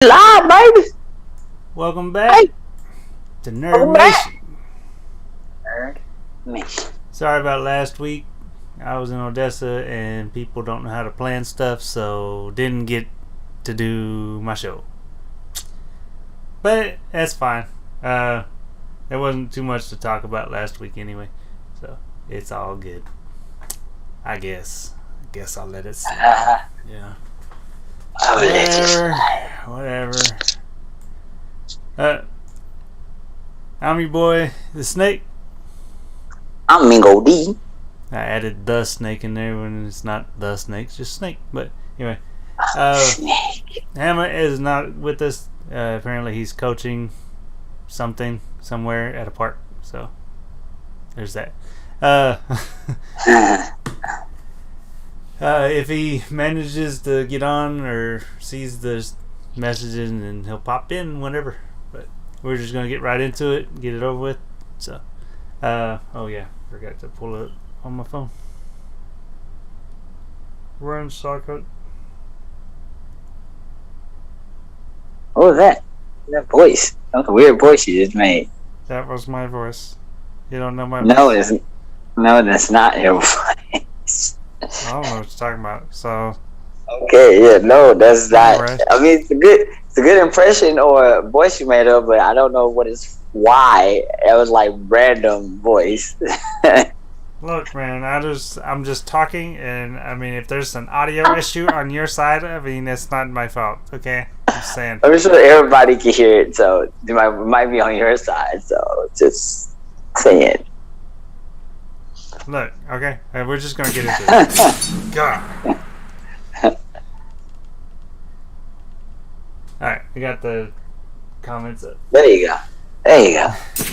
Live, baby. Welcome back to Nerdmation. Nerdmation. Sorry about last week. I was in Odessa and people don't know how to plan stuff, so didn't get to do my show. But that's fine. There wasn't too much to talk about last week anyway, so it's all good. I guess I'll let it slide. Yeah. Whatever. I'm your boy, the Snake. I'm Mingo D. I added the Snake in there when it's not the Snake, it's just Snake. But anyway, Snake. Hammer is not with us. Apparently, he's coaching something somewhere at a park. So there's that. If he manages to get on or sees the messages, then he'll pop in whenever. But we're just gonna get right into it, get it over with. So, oh yeah, forgot to pull it on my phone. Run socket. What was that? That voice. That was a weird voice you just made. That was my voice. You don't know my voice? No, that's not your voice. I don't know what you're talking about. So. Okay, yeah, no, that's not. Right. I mean, it's a good impression or voice you made up, but I don't know why. It was like random voice. Look, man, I'm just talking, and I mean, if there's an audio issue on your side, I mean, it's not my fault. Okay, I'm just saying. I'm sure everybody can hear it, so it might be on your side. So just saying. Look, okay, we're just gonna get into it. God. Alright, we got the comments up. There you go.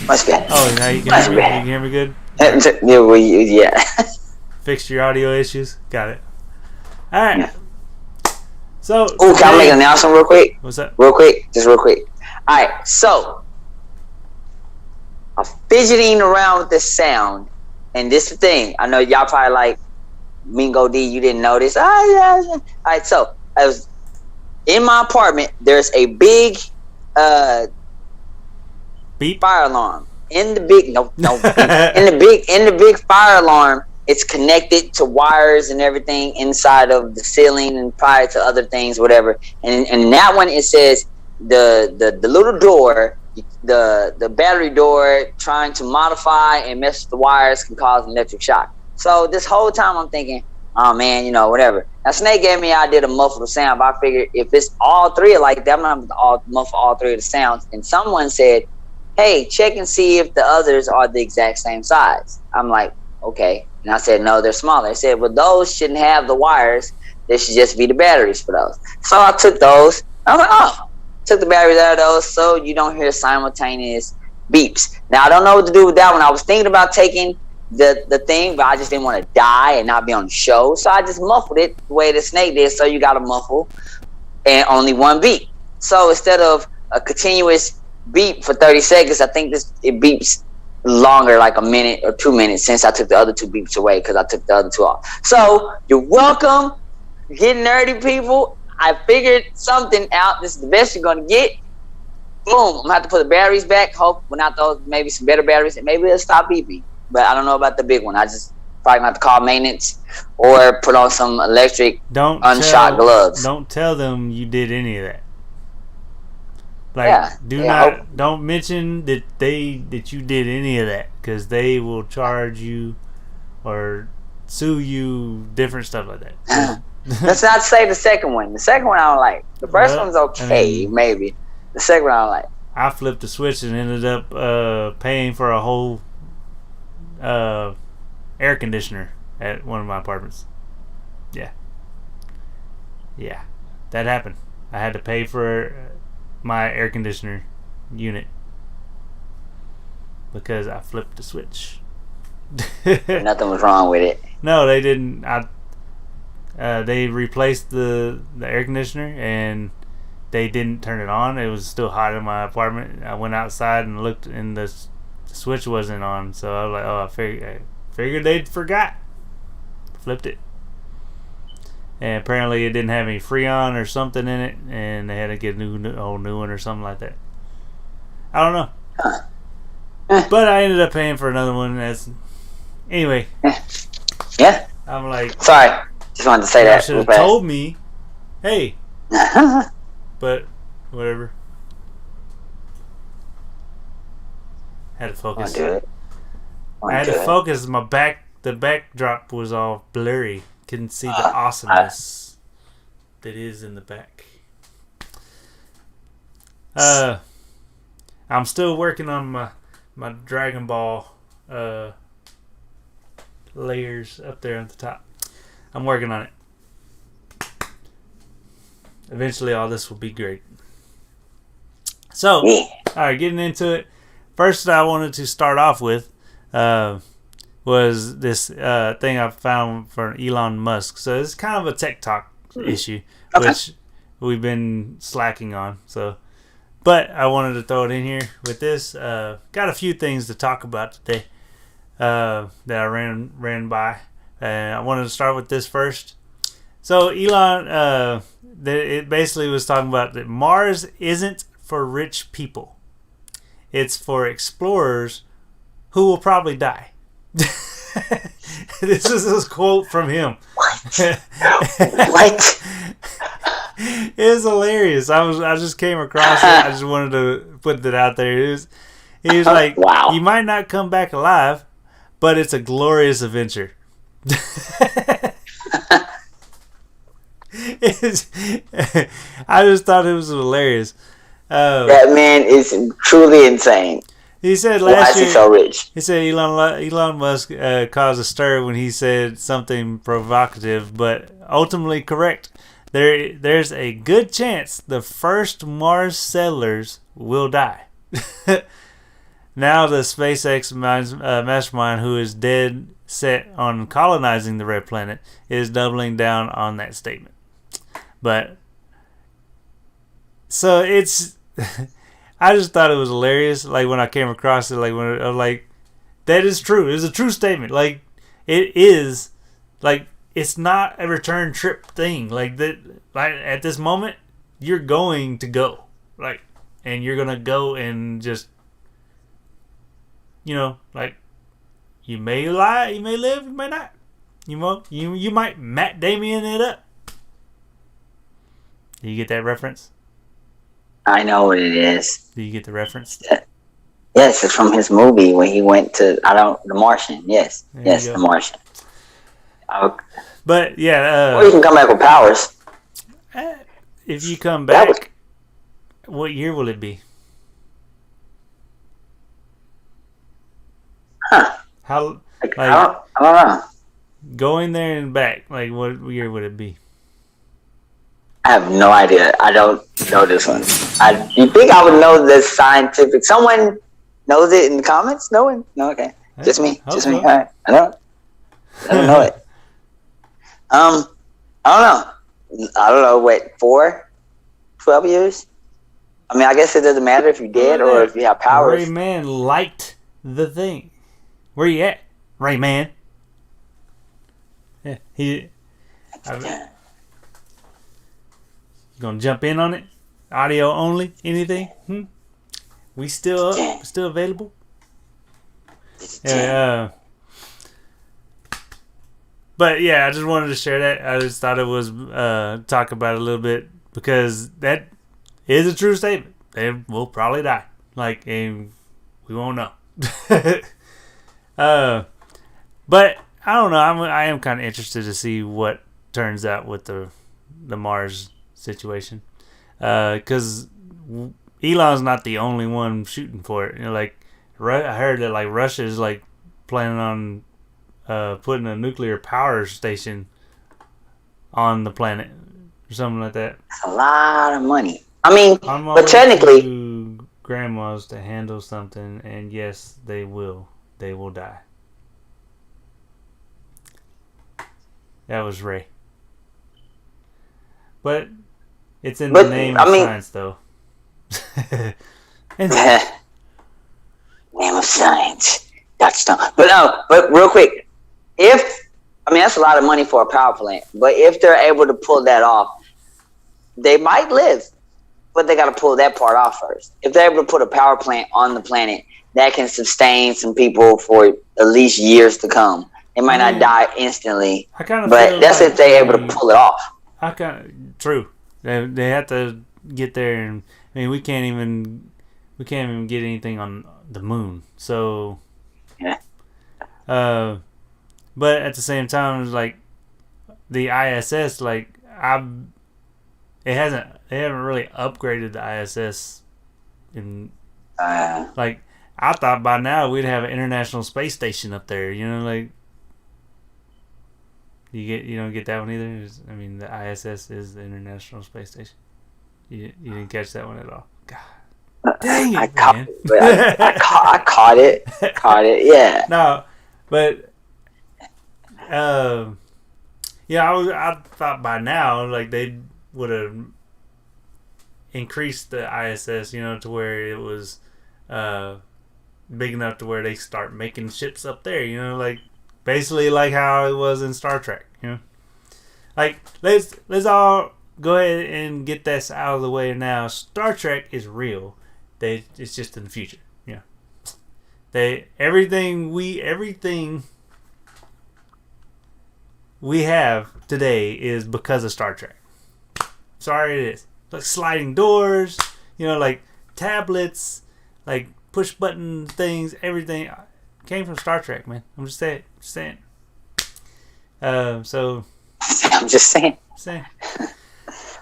Much better. Oh, now you can hear me? You can hear me good? Yeah. Fixed your audio issues? Got it. Alright. Yeah. So. Ooh, can I make an announcement real quick? What's that? Just real quick. Alright, so. I'm fidgeting around with this sound. And this is the thing. I know y'all probably like, Mingo D, you didn't notice. Alright, so. I was. In my apartment, there's a big beep fire alarm. In the big in the big fire alarm, it's connected to wires and everything inside of the ceiling and prior to other things, whatever. And in that one, it says the little door, the battery door, trying to modify and mess with the wires can cause an electric shock. So this whole time, I'm thinking, oh man, whatever. Now Snake gave me an idea to muffle the sound, but I figured if it's all three like that, I'm not gonna muffle all three of the sounds. And someone said, hey, check and see if the others are the exact same size. I'm like, okay. And I said, no, they're smaller. I said, well, those shouldn't have the wires. They should just be the batteries for those. So I took those. I was like, took the batteries out of those so you don't hear simultaneous beeps. Now I don't know what to do with that one. I was thinking about taking the thing, but I just didn't want to die and not be on the show, so I just muffled it the way the Snake did. So you got to muffle and only one beep. So instead of a continuous beep for 30 seconds, I think it beeps longer, like a minute or 2 minutes, since I took the other two beeps away because I took the other two off. So you're welcome, get nerdy people. I figured something out. This is the best you're gonna get. Boom! I'm gonna have to put the batteries back. Hope when I throw maybe some better batteries, and maybe it'll stop beeping. But I don't know about the big one. I just probably gonna have to call maintenance or put on some electric unshot gloves. Don't tell them you did any of that. Like, don't mention that you did any of that, because they will charge you or sue you, different stuff like that. Let's not say the second one. The second one I don't like. The first one's okay, maybe. The second one I don't like. I flipped the switch and ended up paying for a whole air conditioner at one of my apartments. Yeah, that happened. I had to pay for my air conditioner unit because I flipped the switch. Nothing was wrong with it. No, they didn't. They replaced the air conditioner and they didn't turn it on. It was still hot in my apartment. I went outside and looked, and the switch wasn't on. So I was like, I figured they'd forgot. Flipped it. and apparently it didn't have any Freon or something in it, and they had to get a whole new one or something like that. I don't know. But I ended up paying for another one. Anyway. Yeah. I'm like, sorry. Just wanted to say that. You should have told me, hey. But whatever. Had to focus. I had to focus. The backdrop was all blurry. Couldn't see the awesomeness that is in the back. I'm still working on my Dragon Ball layers up there at the top. I'm working on it. Eventually all this will be great. So, alright, getting into it. First I wanted to start off with was this thing I found for Elon Musk. So it's kind of a tech talk issue, which we've been slacking on. But I wanted to throw it in here with this. Got a few things to talk about today that I ran by. And I wanted to start with this first. So Elon, it basically was talking about that Mars isn't for rich people. It's for explorers who will probably die. This is a quote from him. What? It's hilarious. I just came across it. I just wanted to put that out there. He was like, wow. You might not come back alive, but it's a glorious adventure. I just thought it was hilarious. That man is truly insane. He said last year, so rich? He said Elon Musk caused a stir when he said something provocative, but ultimately correct. There's a good chance the first Mars settlers will die. Now the SpaceX mastermind, who is dead set on colonizing the red planet, is doubling down on that statement. But so it's I just thought it was hilarious. Like when I came across it, like when I was like, that is true. It's a true statement. Like it is, like it's not a return trip thing. Like that, like at this moment, you're going to go, like, and you're gonna go and just, like, you may lie, you may live, you may not. You might Matt Damien it up. Do you get that reference? I know what it is. Do you get the reference? Yes, it's from his movie when he went to The Martian. Yes, The Martian. But yeah, or you can come back with powers. If you come back, what year will it be? Huh? How? Like, I don't know. Going there and back, like what year would it be? I have no idea. I don't know this one. You think I would know the scientific? Someone knows it in the comments? No one? No, okay. Just me. Just me. All right. I don't know it. I don't know. Wait, 12 years? I mean, I guess it doesn't matter if you're dead or if you have powers. Rayman liked the thing. Where you at, Rayman? Yeah, You gonna jump in on it? Audio only? Anything? We still up? Still available? Yeah. But yeah, I just wanted to share that. I just thought it was talk about it a little bit because that is a true statement. They will probably die. Like, and we won't know. But I don't know. I am kind of interested to see what turns out with the Mars situation. Because Elon's not the only one shooting for it. Like, I heard that like Russia is like planning on putting a nuclear power station on the planet or something like that. That's a lot of money. I mean, but technically, grandmas to handle something, and yes, they will die. That was Ray. But it's in the name of science, though. Name of science. That's not. But real quick, if I mean, that's a lot of money for a power plant. But if they're able to pull that off, they might live. But they got to pull that part off first. If they're able to put a power plant on the planet, that can sustain some people for at least years to come. They might not die instantly, but that's if they're able to pull it off. True. They have to get there, and I mean, we can't even get anything on the moon. So, yeah. But at the same time, like the ISS, like they haven't really upgraded the ISS in like I thought by now we'd have an International Space Station up there. You know, like you don't get that one either. I mean, the ISS is the International Space Station. You didn't catch that one at all. God, dang it, man! I caught it. Caught it. Yeah. No, but yeah, I thought by now like they would have increased the ISS, you know, to where it was big enough to where they start making ships up there, you know, like basically like how it was in Star Trek, you know. Like let's all go ahead and get this out of the way now. Star Trek is real. It's just in the future, you know. Everything we have today is because of Star Trek. Sorry, it is. Like sliding doors, you know, like tablets, like push button things, everything came from Star Trek, man. I'm just saying. So I'm just saying.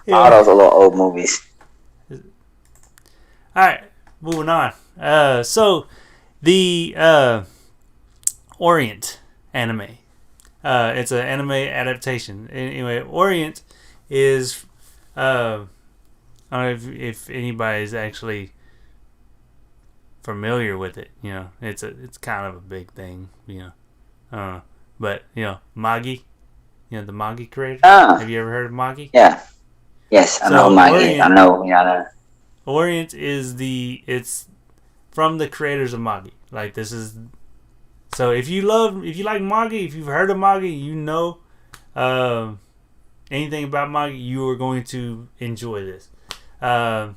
Yeah. All those are little old movies. All right, moving on. So the Orient Anime. It's an anime adaptation. Anyway, Orient is I don't know if anybody's actually familiar with it. You know, it's kind of a big thing. You know, but you know, Magi, you know, the Magi creator. Have you ever heard of Magi? Yeah. Yes, I know Magi. I know. Yeah. Orient is it's from the creators of Magi. Like this is. So if you like Magi, if you've heard of Magi, you know anything about Magi, you are going to enjoy this. The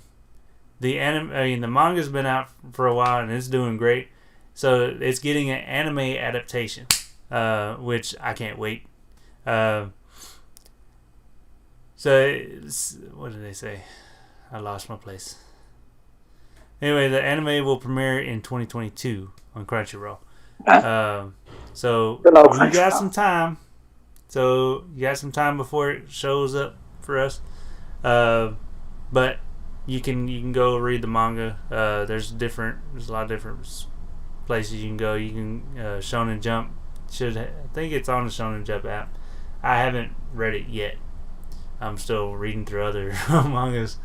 manga's been out for a while and it's doing great. So it's getting an anime adaptation, which I can't wait. So what did they say? I lost my place. Anyway, the anime will premiere in 2022 on Crunchyroll. So you got some time. So you got some time before it shows up for us. But you can go read the manga. There's a lot of different places you can go. You can Shonen Jump. I think it's on the Shonen Jump app. I haven't read it yet. I'm still reading through other mangas.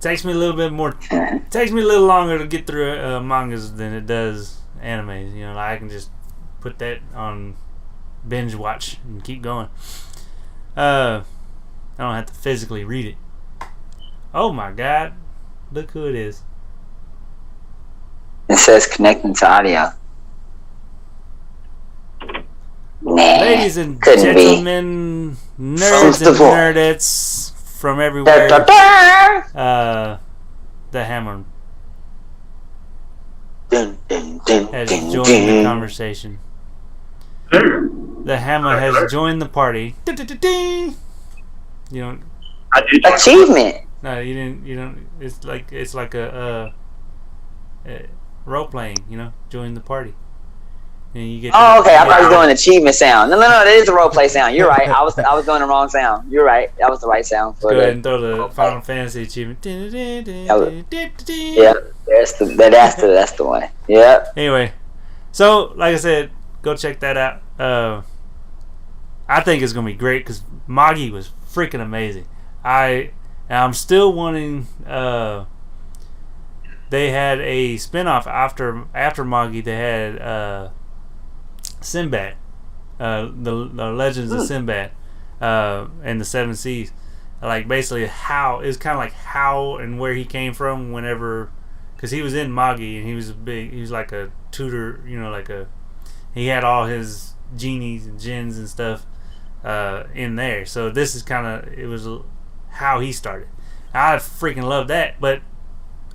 Takes me a little longer to get through mangas than it does animes. You know, like I can just put that on binge watch and keep going. I don't have to physically read it. Oh my God! Look who it is. It says connecting to audio. Nah, ladies and gentlemen, nerds and nerdettes from everywhere. The Hammer has joined the conversation. The Hammer has joined the party. You don't. Achievement. No, you didn't. You don't. It's like a role playing. You know, join the party. And you get. Okay. I thought you were doing achievement sound. No. That is the role play sound. You're right. I was doing the wrong sound. You're right. That was the right sound. Go ahead and throw the Final Fantasy achievement. Yeah, that's the one. Yeah. Anyway, so like I said, go check that out. I think it's gonna be great because Magi was freaking amazing. I'm still wanting. They had a spinoff after Magi. They had Sinbad, the Legends of Sinbad, and the Seven Seas. Like basically how it's kind of like how and where he came from whenever, because he was in Magi and he was like a tutor, you know, he had all his genies and jinns and stuff in there. So this is kind of, it was how he started. I freaking love that, but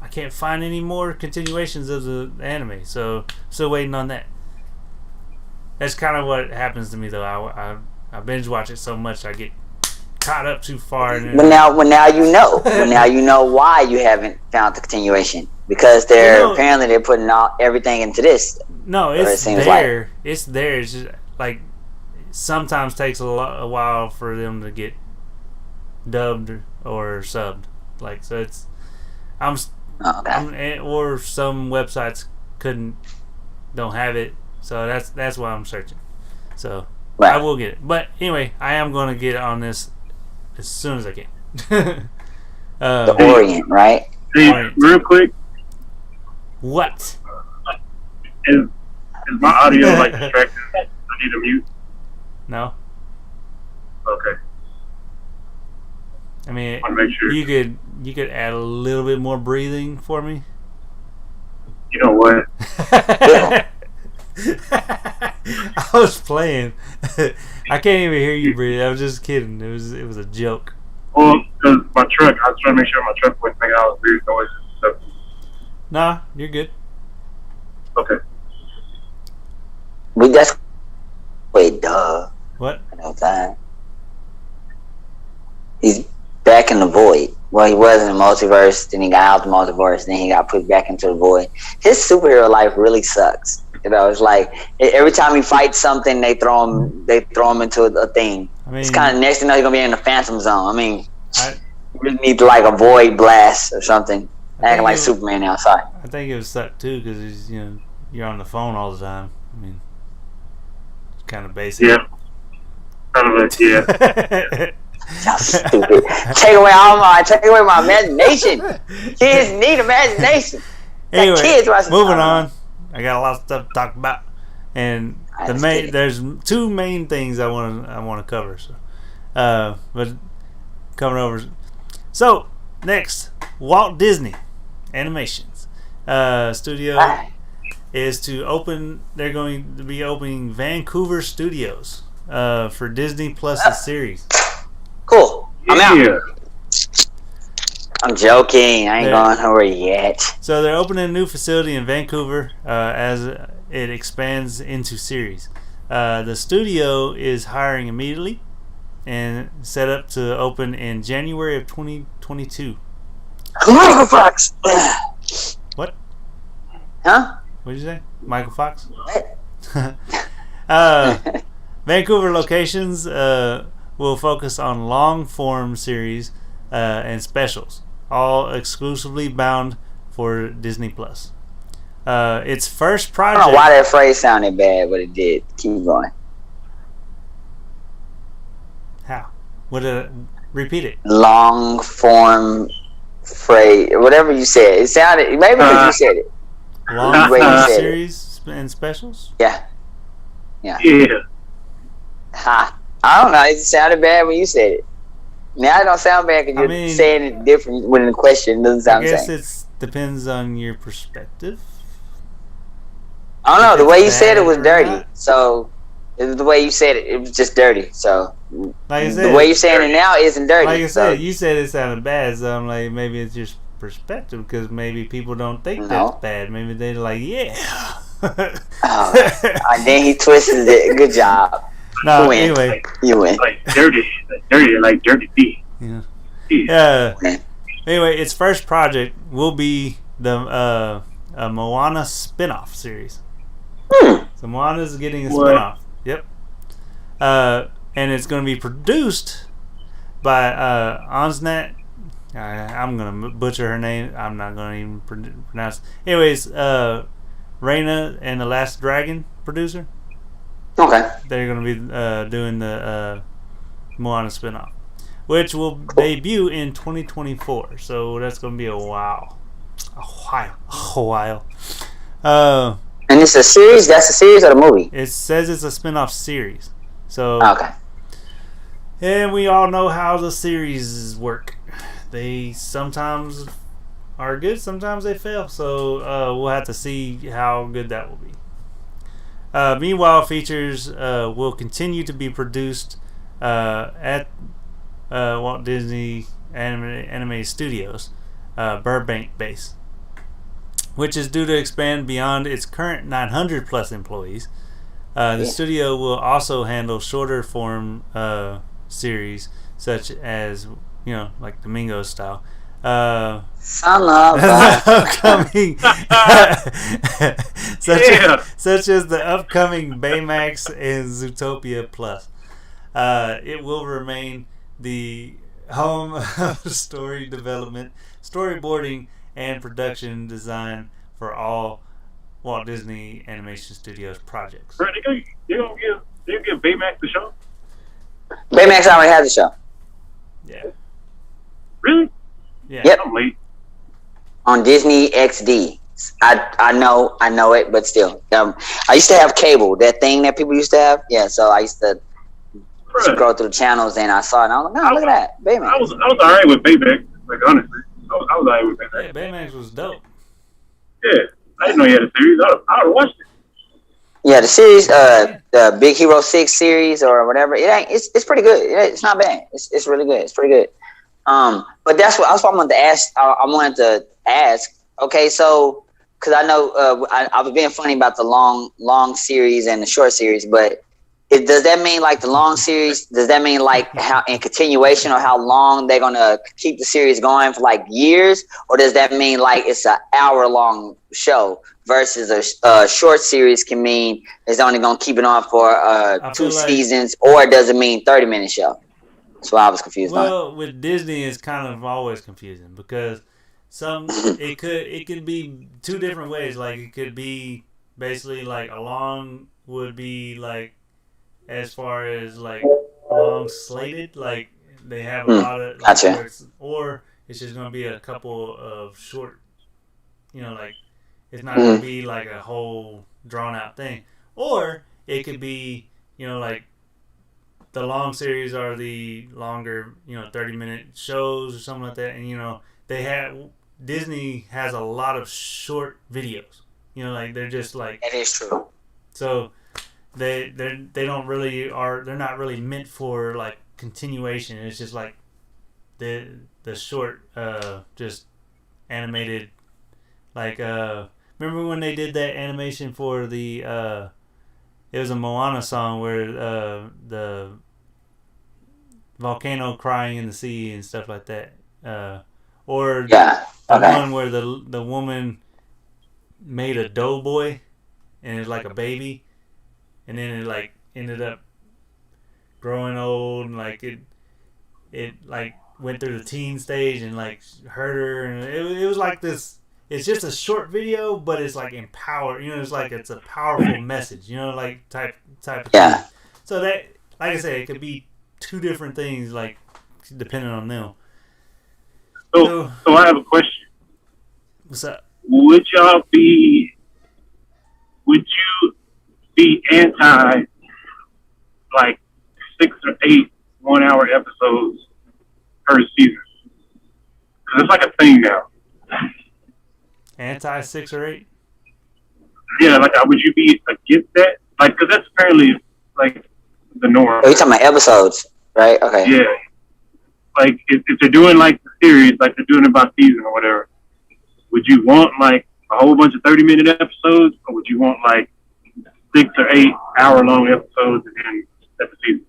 I can't find any more continuations of the anime, so still waiting on that. That's kind of what happens to me, though. I binge watch it so much I get caught up too far. But now you know. Now you know why you haven't found the continuation, because apparently they're putting everything into this. No, it's there. Like. It's there. It's just like sometimes takes a while for them to get dubbed or subbed. Like, so it's or some websites don't have it, so that's why I'm searching. So right. I will get it. But anyway, I am going to get on this as soon as I can. The Orient, right? Hey, Orient. Real quick. What? Is my audio like distracted? I need to mute. No. Okay. I mean, make sure. you could add a little bit more breathing for me. You know what? I was playing. I can't even hear you breathe. I was just kidding. It was a joke. Well, because my truck, I was trying to make sure my truck wasn't making all the weird noises and stuff. Nah, you're good. Okay. Wait, duh. What? I know that. He's back in the void. Well, he was in the multiverse, then he got out the multiverse, then he got put back into the void. His superhero life really sucks. You know, it's like every time he fights something, they throw him into a thing. I mean, it's kind of next thing you know, he's gonna be in the Phantom Zone. I mean, you really need like a void blast or something, acting like Superman outside. I think it would suck too, because you're on the phone all the time. I mean, it's kind of basic. Yeah. Kind of yeah. Y'all stupid. Take away my imagination. Kids need imagination. Anyway, kids moving on. I got a lot of stuff to talk about, and there's two main things I want to cover. So, but coming over. So next, Walt Disney Animations Studio is to open. They're going to be opening Vancouver Studios for Disney Plus's series. Cool. I'm out. I'm joking. I ain't going nowhere yet. So they're opening a new facility in Vancouver as it expands into series. The studio is hiring immediately and set up to open in January of 2022. Michael Fox. What? Huh? What did you say? Michael Fox? What? Vancouver locations will focus on long-form series and specials, all exclusively bound for Disney Plus. Its first project. I don't know why that phrase sounded bad, but it did. Keep going. How? Repeat it. Long form phrase, whatever you said. It sounded maybe because you said it. Long form series and specials. Yeah. Yeah. Ha. I don't know. It sounded bad when you said it. Now it don't sound bad because you're saying it different when the question doesn't sound the same. I guess it depends on your perspective. I don't know. The way you said it was dirty. So the way you said it, it was just dirty. So like I said, the way you're saying it now isn't dirty. Like I said, you said it sounded bad. So I'm like, maybe it's just perspective, because maybe people don't think that's bad. Maybe they're like, yeah. And then he twisted it. Good job. No, anyway, you win. Like dirty, like dirty D. Yeah. Anyway, its first project will be the Moana spinoff series. So Moana's getting a spinoff. Yep. And it's going to be produced by Onsnat. I'm going to butcher her name. I'm not going to even pronounce it. Anyways, Reina and the Last Dragon producer. Okay. They're going to be doing the Moana spinoff, which will debut in 2024. So that's going to be a while. And it's a series? That's a series or a movie? It says it's a spinoff series. So okay. And we all know how the series work. They sometimes are good, sometimes they fail. So we'll have to see how good that will be. Meanwhile, features will continue to be produced at Walt Disney Anime Studios, Burbank base, which is due to expand beyond its current 900 plus employees. The studio will also handle shorter form series, such as like the Mangas style. Upcoming, such as the upcoming Baymax and Zootopia Plus. It will remain the home of story development, storyboarding, and production design for all Walt Disney Animation Studios projects. Bro, they're gonna give Baymax the show. Baymax already has the show. Yeah. Really? Yeah. Yep. I'm late. On Disney XD. I know it, but still. I used to have cable, that thing that people used to have. Yeah, so I used to scroll through the channels and I saw it and I was like, no, look at that. Baymax. I was alright with Baymax, like honestly. I was alright with Baymax. Yeah, Baymax was dope. Yeah. I didn't know he had a series. I would have watched it. Yeah, the series, the Big Hero 6 series or whatever, it's pretty good. It's not bad. It's really good. It's pretty good. But that's what I wanted to ask. I wanted to ask. Okay, so because I know I was being funny about the long series and the short series, but does that mean like the long series? Does that mean like how in continuation or how long they're gonna keep the series going for like years, or does that mean like it's an hour-long show versus a short series can mean it's only gonna keep it on for 2 seasons, or does it mean 30-minute show? That's why I was confused. Well, with Disney, it's kind of always confusing because it could be 2 different ways. Like it could be basically like a long would be like as far as like long slated, like they have a lot of like, gotcha. or it's just gonna be a couple of short, like it's not gonna be like a whole drawn out thing, or it could be like the long series are the longer 30-minute shows or something like that, and Disney has a lot of short videos, like they're just like that is true. So they don't really they're not really meant for like continuation. It's just like the short just animated, like remember when they did that animation for the it was a Moana song where the volcano crying in the sea and stuff like that, or the one where the woman made a doughboy and it's like a baby, and then it like ended up growing old and like it like went through the teen stage and like hurt her, and it was like this. It's just a short video, but it's like empowered. It's like it's a powerful message. Like type of thing. So that, like I said, it could be 2 different things, like depending on them. So I have a question. What's up? Would you be anti like 6 or 8 1-hour episodes per season? Because it's like a thing now. Anti 6 or 8? Yeah, like would you be against that? Like, because that's apparently like the norm. Oh, you're talking about episodes, right? Okay. Yeah. Like if they're doing like the series, like they're doing it by season or whatever, would you want like a whole bunch of 30-minute episodes, or would you want like 6 or 8 hour-long episodes and then that's the season?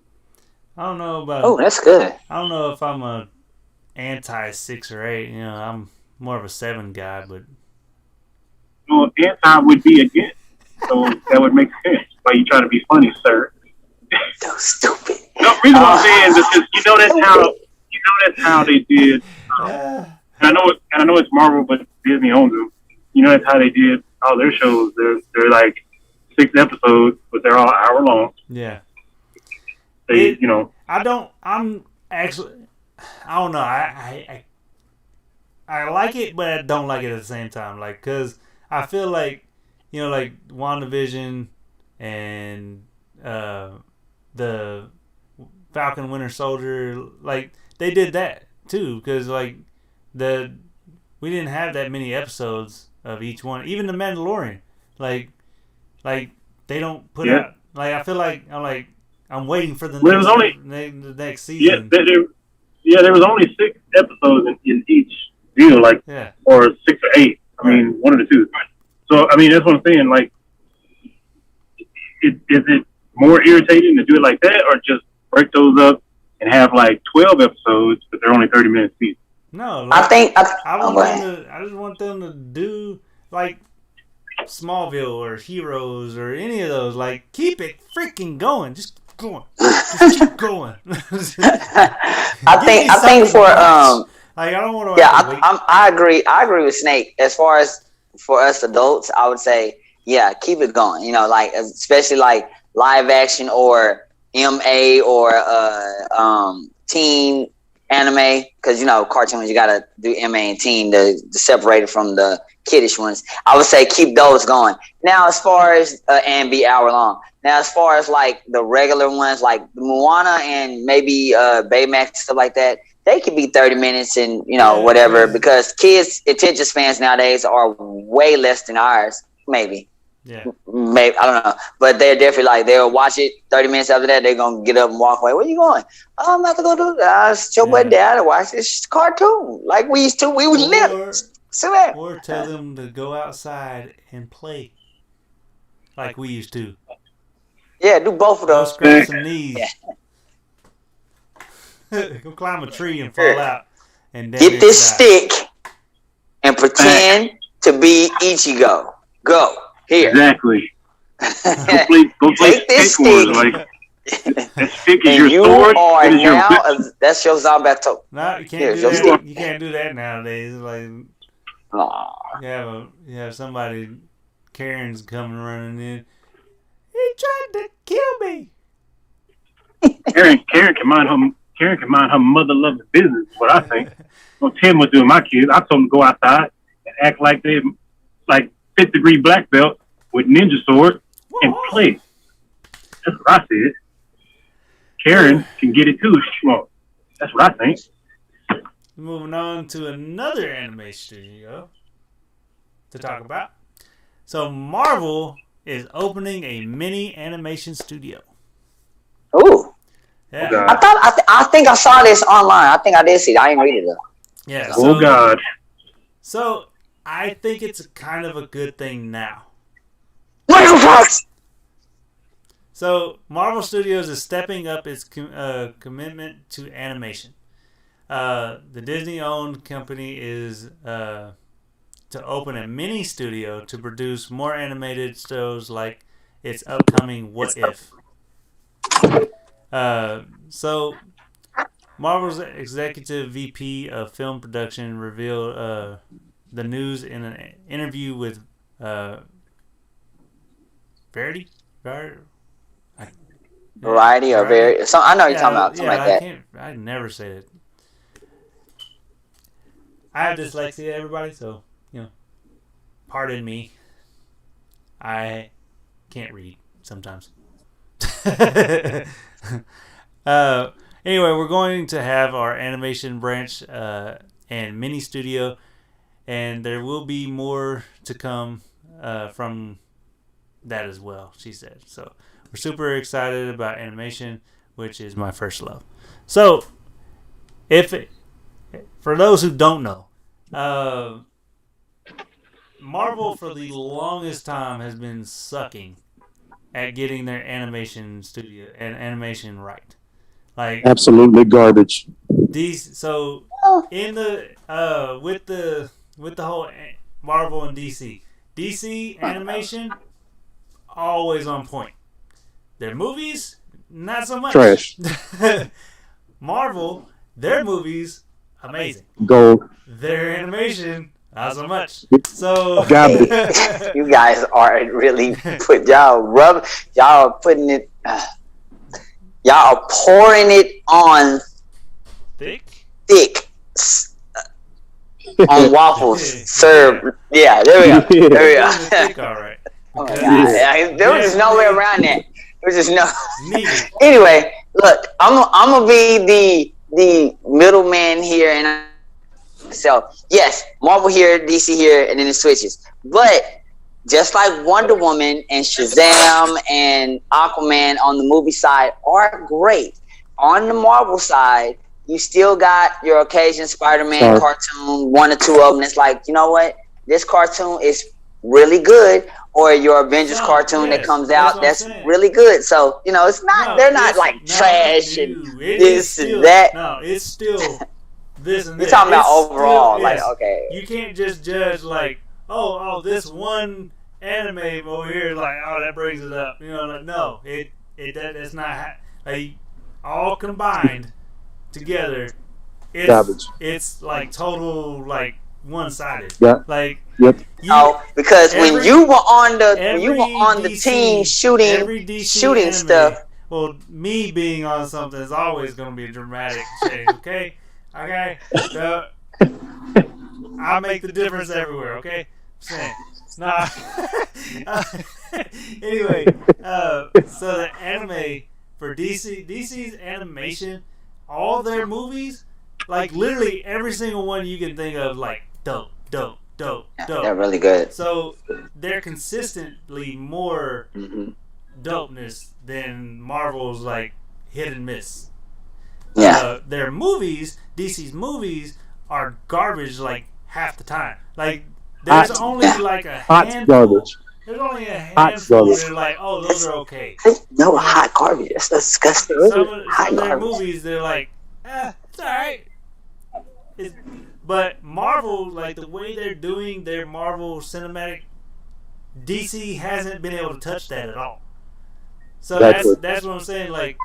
I don't know about. Oh, that's good. I don't know if I'm a anti 6 or 8. I'm more of a 7 guy, but. Well, anti would be against, so that would make sense. Why you try to be funny, sir? So stupid. No, reason why I'm saying is because that's how they did. And I know it's Marvel, but Disney owns them. That's how they did all their shows. They're like 6 episodes, but they're all hour long. Yeah. I don't know. I like it, but I don't like it at the same time. Like, cause I feel like, like WandaVision and the Falcon Winter Soldier, like they did that too. Cause like we didn't have that many episodes of each one. Even the Mandalorian, like they don't put out. Like I feel like I'm waiting for the next season. There was only 6 episodes in each deal, like or 6 or 8. I mean, one of the two. So I mean, that's what I'm saying. Like, is it more irritating to do it like that, or just break those up and have like 12 episodes, but they're only 30 minutes each? No, like, I just want them to do like Smallville or Heroes or any of those. Like, keep it freaking going. Just going. Just keep going. I think for like, I don't want to. Yeah, I agree. I agree with Snake. As far as for us adults, I would say, yeah, keep it going. You know, like especially like live action or MA or teen anime, because you know cartoons you gotta do MA and teen to separate it from the kiddish ones. I would say keep those going. Now, as far as and be hour long. Now, as far as like the regular ones, like Moana and maybe Baymax, stuff like that, they could be 30 minutes and, you know, whatever, because kids' attention spans nowadays are way less than ours, maybe. Yeah. Maybe, I don't know. But they're definitely like, they'll watch it 30 minutes after that, they're going to get up and walk away. Where you going? Oh, I'm about to go do that. It's your boy dad to watch this cartoon. Like we used to, we was little. Or tell them to go outside and play like we used to. Yeah, do both of those. Go scratch some knees. Go climb a tree and fall out. And get this stick and pretend to be Ichigo. Go. Here. Exactly. Go take this stick. That stick is and your sword. Are now that's your Zanbato. No, you can't do that. You can't do that nowadays. Like, you have somebody, Karen's coming running in. He tried to kill me. Karen can mind her mother loving business. What I think. Well, Tim was doing my kids. I told them to go outside and act like they like 5th-degree black belt with ninja sword and play. That's what I said. Karen can get it too. Well, that's what I think. Moving on to another anime studio to talk about. So Marvel is opening a mini animation studio. Ooh. Yeah. Oh, I think I saw this online. I think I did see it. I didn't read it though. Yeah. Oh God. So I think it's kind of a good thing now. So Marvel Studios is stepping up its commitment to animation. The Disney-owned company is to open a mini studio to produce more animated shows like its upcoming What If. So Marvel's executive VP of film production revealed the news in an interview with Variety or Variety. So I know you're talking about something like that. I never say it. I have dyslexia, everybody, so pardon me. I can't read sometimes. Anyway, we're going to have our animation branch and mini studio, and there will be more to come from that as well, she said. So we're super excited about animation, which is my first love. So for those who don't know, Marvel for the longest time has been sucking at getting their animation studio and animation right. Like absolutely garbage. In the with the whole Marvel and DC animation always on point. Their movies not so much. Trash. Marvel, their movies amazing. Gold. Their animation not so much. So you guys are really y'all putting it. Y'all are pouring it on thick on waffles served. Yeah, there we go. There we go. Thick, all right. Oh my God. There was just no way around that. There was just no. Anyway, look, I'm gonna be the middleman here, and so yes, Marvel here, DC here, and then it switches. But just like Wonder Woman and Shazam and Aquaman on the movie side are great. On the Marvel side, you still got your occasion Spider-Man cartoon, one or two of them. It's like, you know what? This cartoon is really good. Or your Avengers cartoon that comes out that's really good. So, you know, it's not, they're not like trash and this and that. No, it's still this and this. You're talking about overall, like, okay. You can't just judge like, oh, this one anime over here, like, oh, that brings it up. You know, like, no, that's not, like, all combined together, it's like total, like, one-sided. Yeah. Like, because when you were on the DC, team shooting stuff. Well, me being on something is always going to be a dramatic change. Okay. So, I make the difference everywhere. Okay. Nah. Anyway, so the anime for DC's animation, all their movies, like literally every single one you can think of, like dope. They're really good. So they're consistently more dopeness than Marvel's like hit and miss. Yeah. Their movies, DC's movies, are garbage like half the time. Like there's only like a handful. There's only a handful where they're like, oh, those are okay. No, hot garbage. That's disgusting. Some of their movies, they're like, it's alright. But Marvel, like the way they're doing their Marvel cinematic, DC hasn't been able to touch that at all. So that's what I'm saying. Like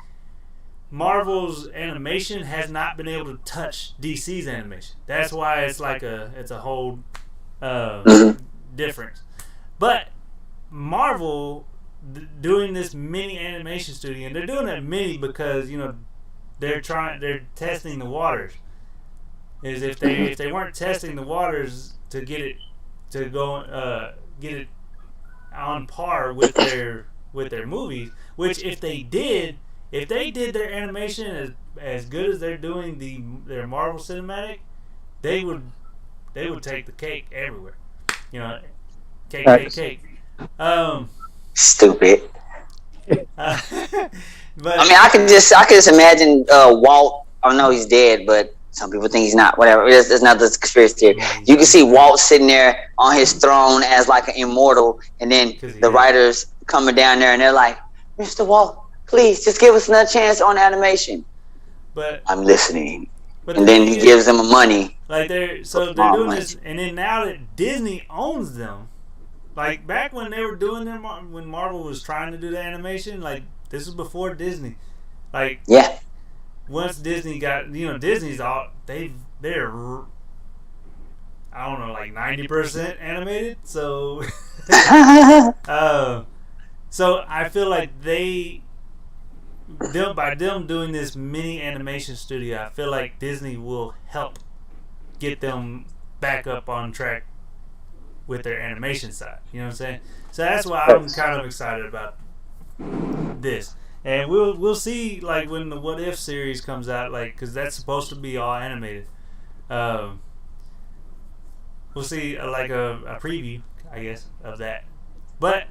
Marvel's animation has not been able to touch DC's animation. That's why it's like it's a whole difference. But Marvel doing this mini animation studio, and they're doing it mini because they're testing the waters. Is if they weren't testing the waters to get it to go get it on par with their movies, which if they did their animation as good as they're doing their Marvel cinematic, they would take the cake everywhere. Cake. Stupid. But I mean, I can just imagine Walt. I know he's dead, but some people think he's not. Whatever. There's another conspiracy theory. You can see Walt sitting there on his throne as like an immortal, and then the writers coming down there, and they're like, "Mr. Walt, please just give us another chance on animation." But I'm listening. And then he gives them money. Like they're doing this, and then now that Disney owns them, like back when they were doing them, when Marvel was trying to do the animation, like this was before Disney. Like once Disney got, Disney's all they're I don't know, like 90% animated. So so I feel like by them doing this mini animation studio, I feel like Disney will help get them back up on track with their animation side. You know what I'm saying? So that's why I'm kind of excited about this. And we'll see, like, when the What If series comes out, like, because that's supposed to be all animated. We'll see, like, a preview, I guess, of that. But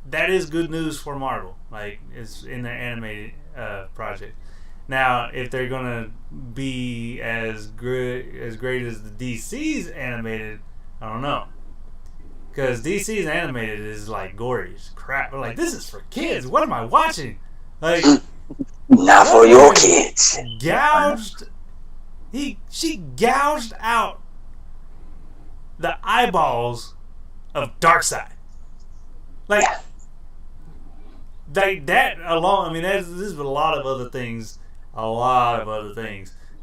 that is good news for Marvel. Like, it's in their animated project. Now, if they're gonna be as great as the DC's animated, I don't know. Because DC's animated is like gory as crap. But like, this is for kids. What am I watching? Like, not for your kids. She gouged out the eyeballs of Darkseid. Like that alone. I mean, this is a lot of other things.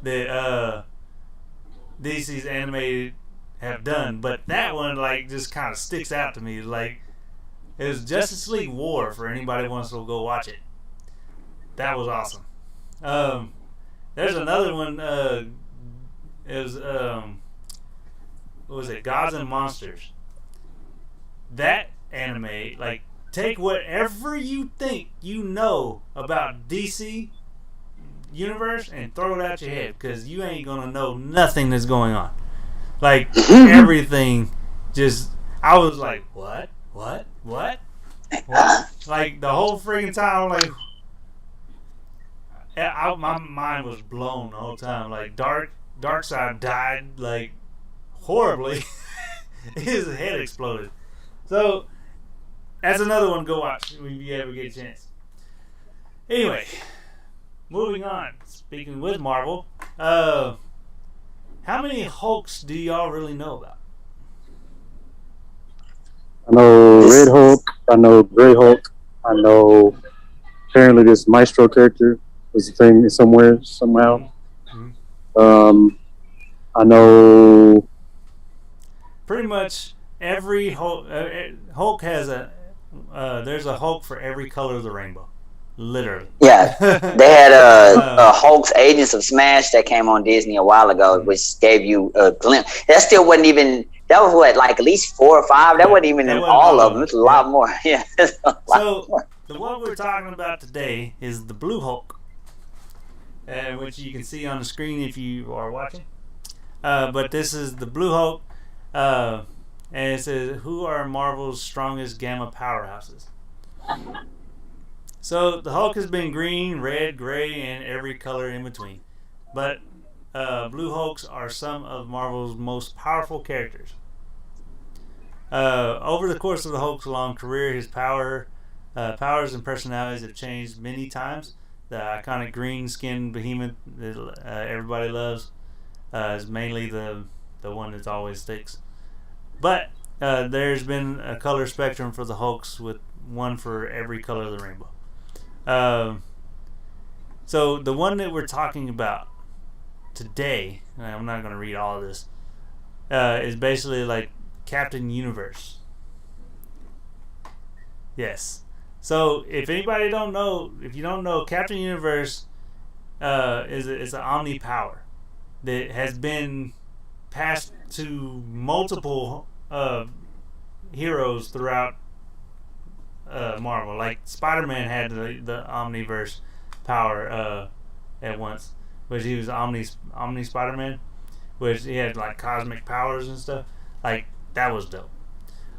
That DC's animated have done, but that one like just kind of sticks out to me. Like, it was Justice League War for anybody who wants to go watch it. That was awesome. There's another one. It was what was it? Gods and Monsters. That anime, like, take whatever you think you know about DC universe and throw it out your head, because you ain't gonna know nothing that's going on. Like, everything just, I was like, what? what? Like the whole freaking time, like my mind was blown the whole time. Like Darkseid died like horribly. His head exploded. So that's another one. Go watch when you ever get a chance. Anyway, moving on. Speaking with Marvel, how many Hulks do y'all really know about? I know Red Hulk. I know Grey Hulk. I know apparently this Maestro character was a thing somewhere, somehow. Mm-hmm. I know pretty much every Hulk. Hulk has there's a Hulk for every color of the rainbow. Literally. Yeah, they had a Hulk's Agents of Smash that came on Disney a while ago, which gave you a glimpse. That still wasn't even. That was what, like at least 4 or 5. That wasn't even in all of them. It's a lot more. Yeah. So the one we're talking about today is the Blue Hulk, which you can see on the screen if you are watching. But this is the Blue Hulk, and it says, "Who are Marvel's strongest gamma powerhouses?" So the Hulk has been green, red, gray, and every color in between. But Blue Hulks are some of Marvel's most powerful characters. Over the course of the Hulk's long career, his powers and personalities have changed many times. The iconic green-skinned behemoth that everybody loves is mainly the one that always sticks. But there's been a color spectrum for the Hulks, with one for every color of the rainbow. So the one that we're talking about today, and I'm not going to read all of this, is basically like Captain Universe. Yes. So if anybody don't know, if you don't know, Captain Universe is an omni power that has been passed to multiple heroes throughout Marvel. Like Spider-Man had the Omniverse power at once, which he was Omni Spider-Man, which he had like cosmic powers and stuff. Like that was dope.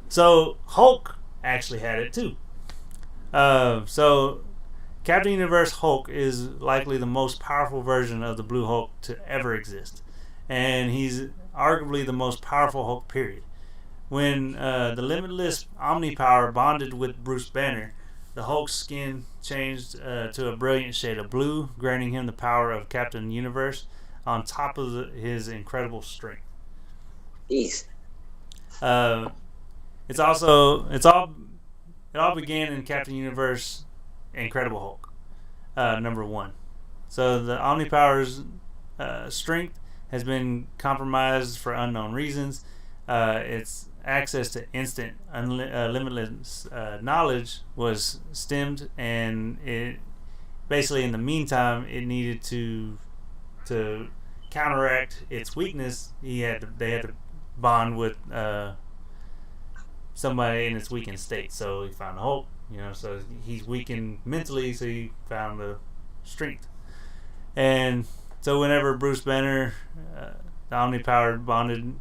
So Hulk actually had it too. So Captain Universe Hulk is likely the most powerful version of the Blue Hulk to ever exist, and he's arguably the most powerful Hulk, period. When the limitless Omni power bonded with Bruce Banner, the Hulk's skin changed to a brilliant shade of blue, granting him the power of Captain Universe on top of his incredible strength. Jeez. It all began in Captain Universe Incredible Hulk, #1. So the Omni power's strength has been compromised for unknown reasons. Its access to instant, limitless knowledge was stemmed, and it basically, in the meantime, it needed to counteract its weakness. They had to bond with somebody in its weakened state. So he found Hulk, so he's weakened mentally, so he found the strength. And so whenever Bruce Banner, the Omni-powered, bonded,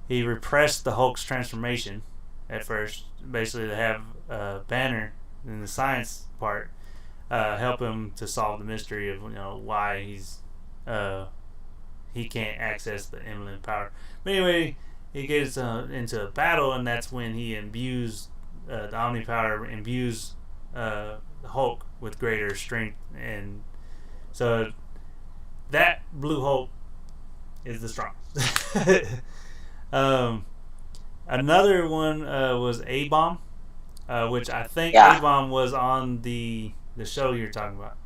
he repressed the Hulk's transformation at first, basically to have Banner in the science part help him to solve the mystery of why he can't access the infinite power. But anyway, he gets into a battle, and that's when he imbues the Omni power, imbues the Hulk with greater strength, and so that Blue Hulk is the strongest. Another one was A-Bomb, which I think A-Bomb was on the show you're talking about,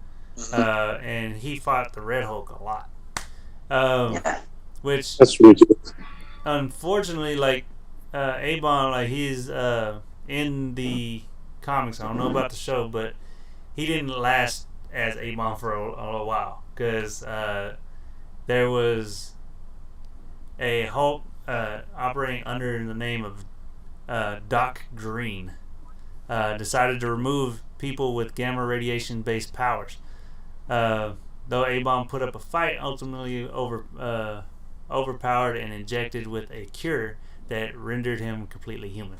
and he fought the Red Hulk a lot. Which that's ridiculous. Unfortunately, like A-Bomb, like he's in the comics. I don't know about the show, but he didn't last as A-Bomb for a while, because there was a Hulk operating under the name of Doc Green decided to remove people with gamma radiation based powers. Though A-Bomb put up a fight, ultimately overpowered and injected with a cure that rendered him completely human.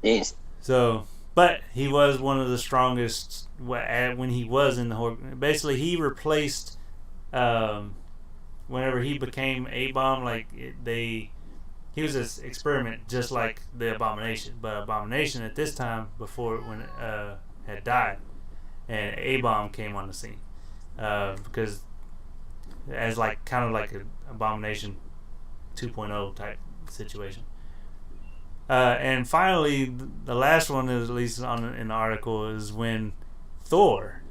Yes. So, but he was one of the strongest when he was in the Hulk. Basically, he replaced whenever he became A-Bomb. He was an experiment just like the Abomination, but Abomination at this time before when had died, and A-Bomb came on the scene because as kind of like an Abomination 2.0 type situation. And finally, the last one is, at least in the article, is when Thor,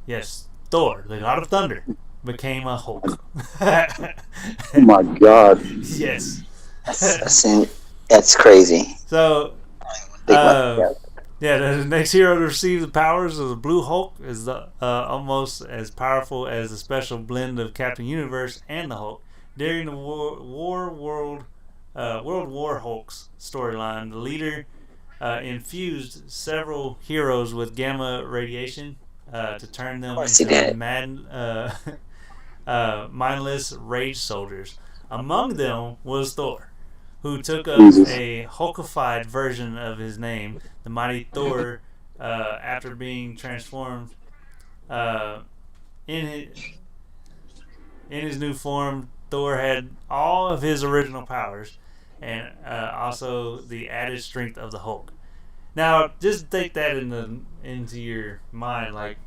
yes, Thor, the God of Thunder, became a Hulk. Oh my God! Yes, that's crazy. So, yeah, the next hero to receive the powers of the Blue Hulk is almost as powerful as the special blend of Captain Universe and the Hulk. During the World War Hulk's storyline, the leader infused several heroes with gamma radiation to turn them into mindless rage soldiers. Among them was Thor, who took up a Hulkified version of his name, the mighty Thor, after being transformed in his new form. Thor had all of his original powers, and also the added strength of the Hulk. Now, just take that into your mind. Like,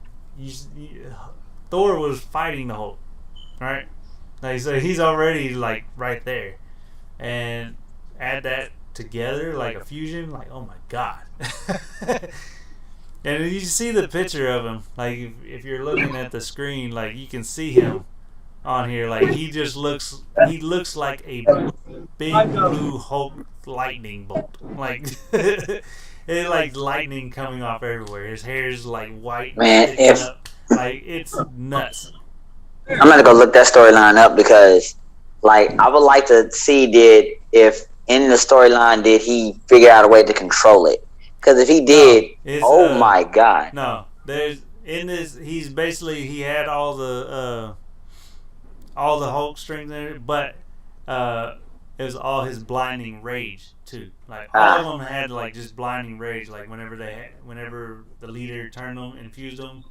Thor was fighting the Hulk, right? Like, so he's already like right there, and add that together like a fusion. Like, oh my God! And you see the picture of him. Like, if you're looking at the screen, like you can see him on here. Like, he looks like a big blue Hulk lightning bolt. Like, it's like lightning coming off everywhere. His hair's like white. Man, like, it's nuts. I'm gonna go look that storyline up because, like, I would like to see if in the storyline did he figure out a way to control it? Because if he did, my God! No, he had all the Hulk strength in it, but it was all his blinding rage too. Like, all of them had like just blinding rage. Like, whenever the leader turned them, infused them,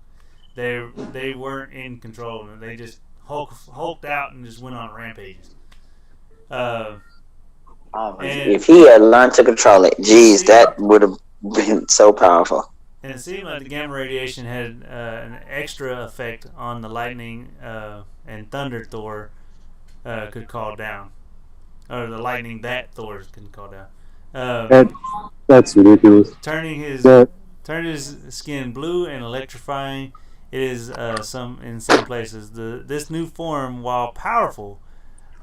they weren't in control, and they just hulked out and just went on rampages. If he had learned to control it, geez, that would have been so powerful. And it seemed like the gamma radiation had an extra effect on the lightning and thunder Thor could call down, or the lightning that Thor can call down. That's ridiculous. Turning his skin blue and electrifying. It is in some places. This new form, while powerful,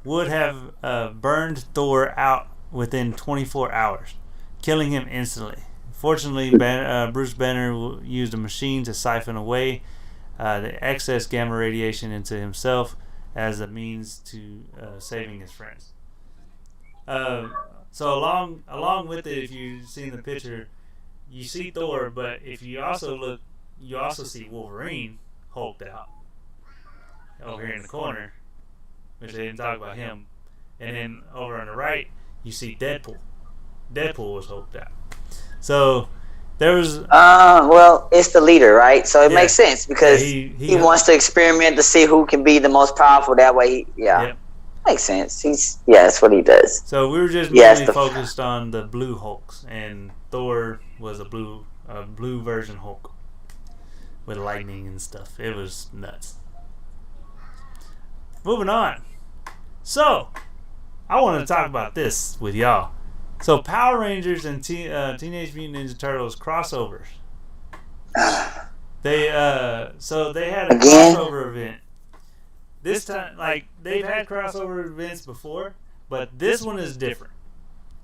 would have burned Thor out within 24 hours, killing him instantly. Fortunately, Bruce Banner used a machine to siphon away the excess gamma radiation into himself as a means to saving his friends. So along with it, if you've seen the picture, you see Thor, but if you also look, you also see Wolverine hulked out over here in the corner, which they didn't talk about him. And then over on the right, you see Deadpool. Deadpool was hulked out. So there was. Well, it's the leader, right? So it makes sense because he wants to experiment to see who can be the most powerful. That way, makes sense. That's what he does. So we were just mainly focused on the blue Hulks, and Thor was a blue version Hulk with lightning and stuff. It was nuts. Moving on. So I want to talk about this with y'all. So Power Rangers and Teenage Mutant Ninja Turtles crossovers. They had a crossover event. This time, like, they've had crossover events before, but this one is different.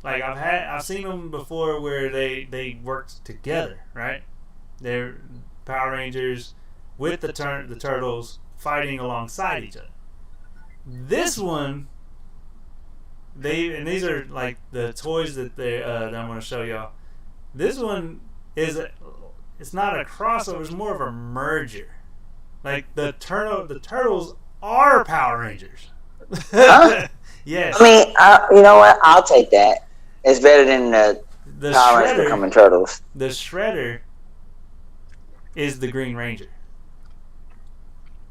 Like, I've seen them before where they worked together, right? They're Power Rangers with the Turtles fighting alongside each other. This one, these are like the toys that that I'm going to show y'all. This one it's not a crossover; it's more of a merger. Like, the Turtles are Power Rangers. Huh? Yes. I mean, you know what? I'll take that. It's better than the Power Rangers Shredder, becoming turtles. the Shredder is the Green Ranger.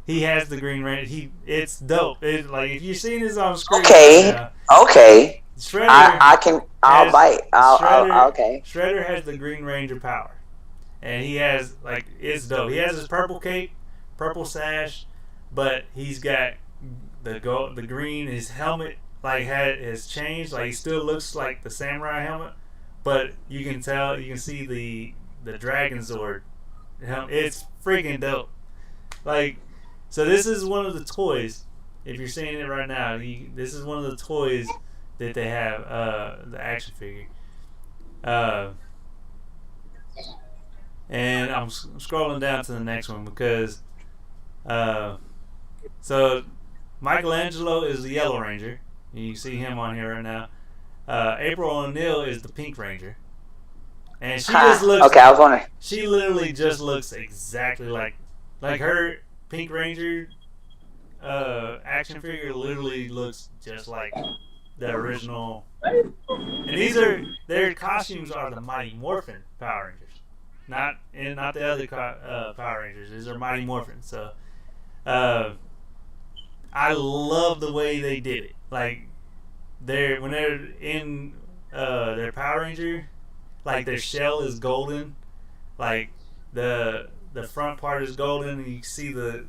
He has the Green Ranger. It's dope. Like if you're seeing this on screen Okay, right now, okay. Shredder. I'll bite. Okay. Shredder has the Green Ranger power, and he has like it's dope. He has his purple cape, purple sash, but he's got the gold, the green. His helmet has changed. Like he still looks like the samurai helmet, but you can see the Dragon Zord. It's freaking dope. Like, so this is one of the toys. If you're seeing it right now, this is one of the toys that they have, the action figure. And I'm scrolling down to the next one because, so Michelangelo is the Yellow Ranger. You see him on here right now. April O'Neil is the Pink Ranger. And she just looks. Okay, I was wondering. She literally just looks exactly like her Pink Ranger action figure. Literally looks just like the original. And their costumes are the Mighty Morphin Power Rangers, not the other Power Rangers. These are Mighty Morphin. So, I love the way they did it. Like when they're in their Power Ranger. Like their shell is golden, like the front part is golden, and you see the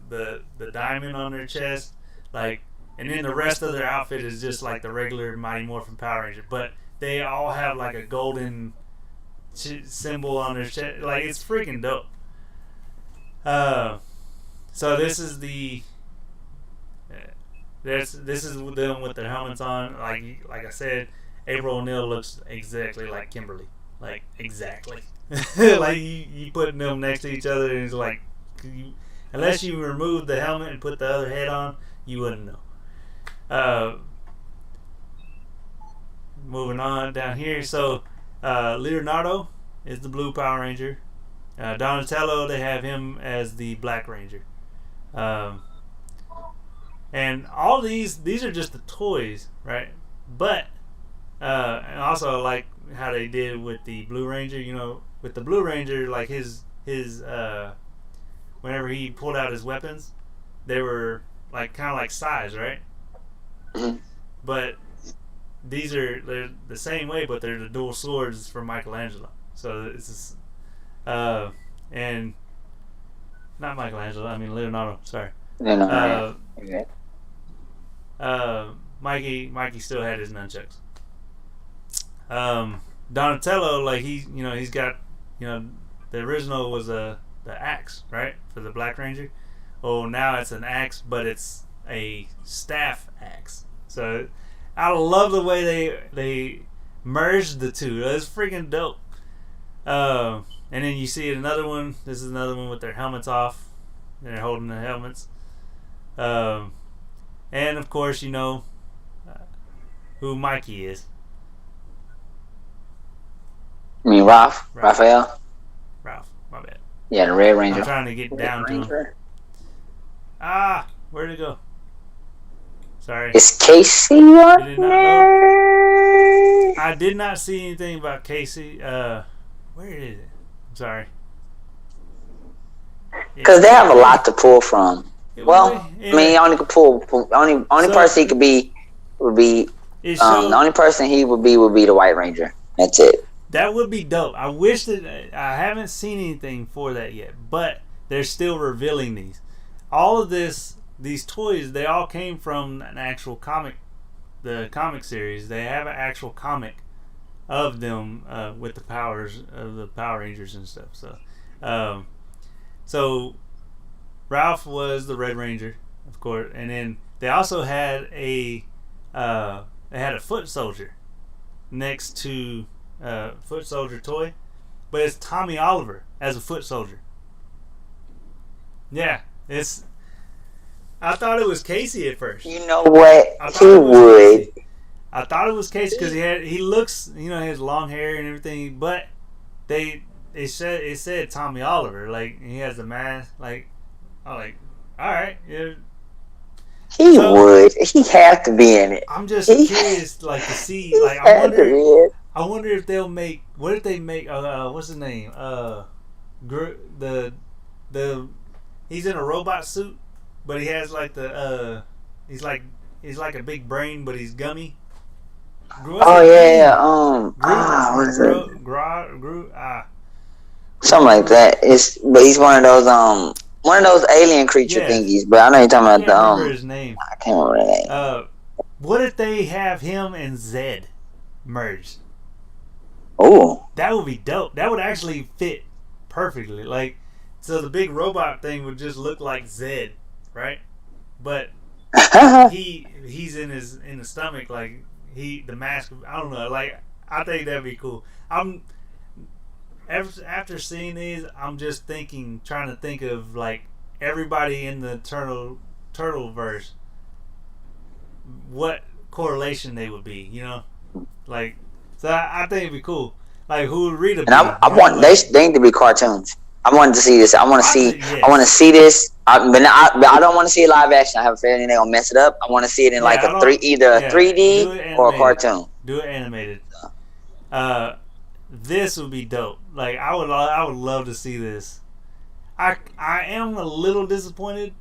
diamond on their chest, like, and then the rest of their outfit is just like the regular Mighty Morphin Power Ranger, but they all have like a golden symbol on their chest. Like it's freaking dope. So this is them with their helmets on. Like I said, April O'Neil looks exactly like Kimberly. Like exactly, like you putting them next to each other, and it's like, unless you remove the helmet and put the other head on, you wouldn't know. Moving on down here, so Leonardo is the Blue Power Ranger. Donatello, they have him as the Black Ranger. And all these are just the toys, right? But and also like how they did with the Blue Ranger, with the Blue Ranger, like his whenever he pulled out his weapons, they were like kind of like size, right? Mm-hmm. But they're the same way, but they're the dual swords from Michelangelo. So it's just, and not Michelangelo, I mean Leonardo. Sorry. Okay. Mikey still had his nunchucks. Donatello, like he's got, the original was the axe, right, for the Black Ranger. Oh, now it's an axe, but it's a staff axe. So I love the way they merged the two. That's freaking dope. And then you see another one. This is another one with their helmets off. They're holding the helmets. And of course, who Mikey is. I mean Raphael. Ralph, my bad. Yeah, the Red Ranger. I'm trying to get down to him. Where'd it go? Sorry. Is Casey on there? I did not see anything about Casey. Where is it? I'm sorry. Because they have a lot to pull from. Well, I mean, only could pull. Only person he could be would be. The only person he would be the White Ranger. That's it. That would be dope. I wish that I haven't seen anything for that yet, but they're still revealing these. All of these toys, they all came from an actual comic, the comic series. They have an actual comic of them with the powers of the Power Rangers and stuff. So Ralph was the Red Ranger, of course, and then they also had a foot soldier next to foot soldier toy, but it's Tommy Oliver as a foot soldier. Yeah, I thought it was Casey at first. You know what? He would. I thought it was Casey because he looks, he has long hair and everything, but it said Tommy Oliver, like he has the mask, like, I'm like, all right, yeah. He would. He have to be in it. I'm just curious, like to see. Like I wonder if they'll make. What if they make? What's his name? The he's in a robot suit, but he has like the he's like a big brain, but he's gummy. What is it? Something like that. But he's one of those alien creature thingies. But I know you're talking about remember his name. I can't remember his name. What if they have him and Zed merged? Oh, that would be dope. That would actually fit perfectly. Like, so the big robot thing would just look like Zed, right? But he's in the stomach, like the mask. I don't know. Like, I think that'd be cool. After seeing these, I'm just trying to think of like everybody in the turtle verse, what correlation they would be, like. So I think it'd be cool. Like, who would read it? And I want they need to be cartoons. I wanted to see this. I want to see this. But I don't want to see live action. I have a feeling they're gonna mess it up. I want to see it in like either a 3D or a cartoon. Do it animated. This would be dope. Like, I would love to see this. I am a little disappointed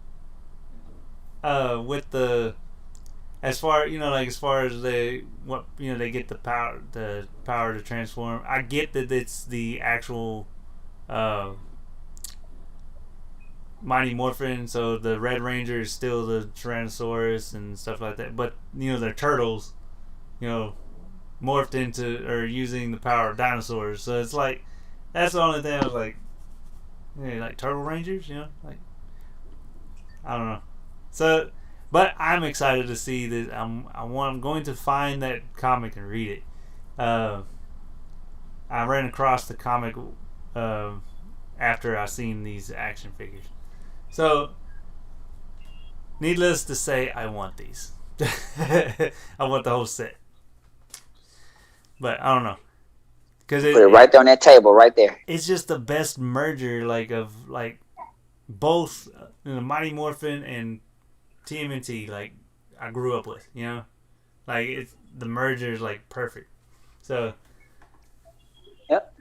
with the as far as they get the power to transform. I get that it's the actual Mighty Morphin, so the Red Ranger is still the Tyrannosaurus and stuff like that. But they're turtles, morphed into or using the power of dinosaurs. So it's like that's the only thing I was like, like Turtle Rangers, like I don't know. So, but I'm excited to see this. I'm going to find that comic and read it. I ran across the comic after I seen these action figures. So, needless to say, I want these. I want the whole set. But I don't know, because put it right there on that table, right there. It's just the best merger, of both Mighty Morphin and TMNT. Like, I grew up with, like it's the merger is like perfect. So, yep.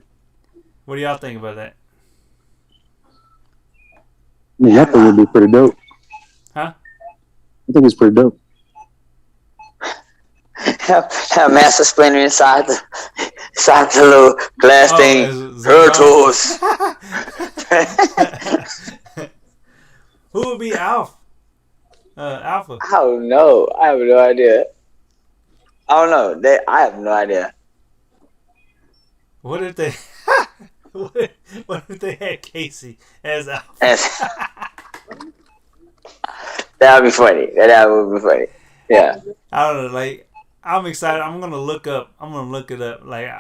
What do y'all think about that? Yeah, I think it'd be pretty dope. Huh? I think it's pretty dope. Have Master Splinter inside the little glass thing. Turtles. Who would be Alpha? Alpha. I don't know. I have no idea. I don't know. I have no idea. What if they? What if they had Casey as Alpha? That would be funny. That would be funny. Yeah. I don't know. Like, I'm excited. I'm gonna look it up. Like,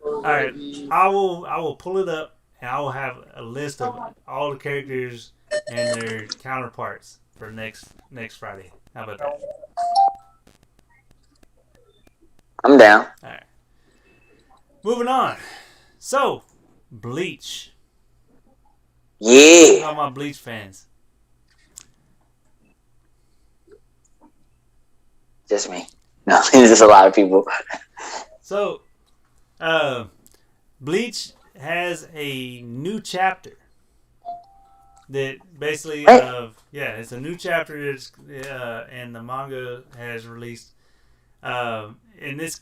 all right, I will pull it up, and I will have a list of all the characters and their counterparts for next Friday. How about that? I'm down. All right. Moving on. So, Bleach. Yeah. All my Bleach fans. Just me. No, there's just a lot of people. So, Bleach has a new chapter that basically, it's a new chapter that's, and the manga has released, and it's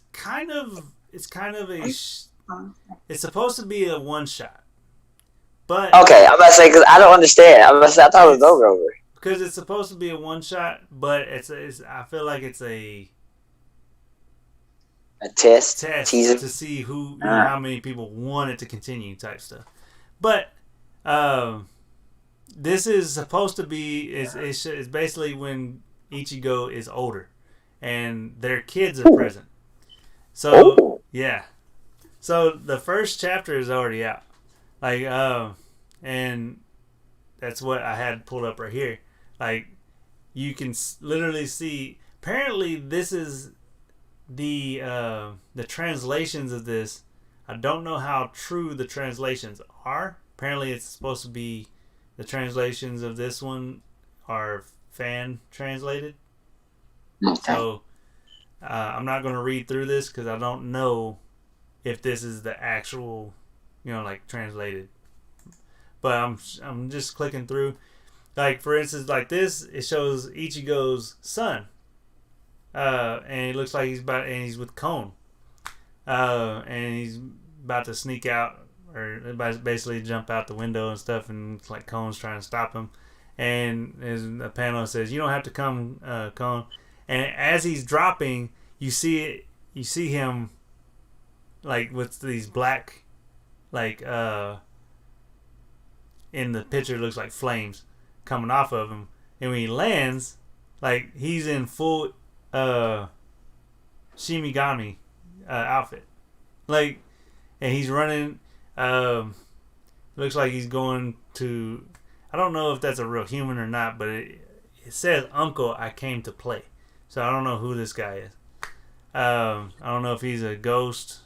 supposed to be a one shot, but okay, I'm about to say because I don't understand. I thought it was over. Because it's supposed to be a one shot, but I feel like it's a test teaser to see how many people want it to continue type stuff. But this is supposed to be is basically when Ichigo is older and their kids are present. So yeah, so the first chapter is already out, and that's what I had pulled up right here. Like, you can literally see. Apparently, this is the translations of this. I don't know how true the translations are. Apparently, it's supposed to be the translations of this one are fan translated. Okay. So I'm not going to read through this because I don't know if this is the actual, like translated. But I'm just clicking through. Like for instance, like this, it shows Ichigo's son, and it looks like he's with Kon, and he's about to sneak out or basically jump out the window and stuff, and it's like Kon's trying to stop him. And there's a panel that says, "You don't have to come, Kon." And as he's dropping, you see him like with these black, like in the picture, it looks like flames coming off of him. And when he lands, like he's in full Shimigami outfit, like, and he's running. Looks like he's going to. I don't know if that's a real human or not, but it says "Uncle, I came to play." So I don't know who this guy is. I don't know if he's a ghost,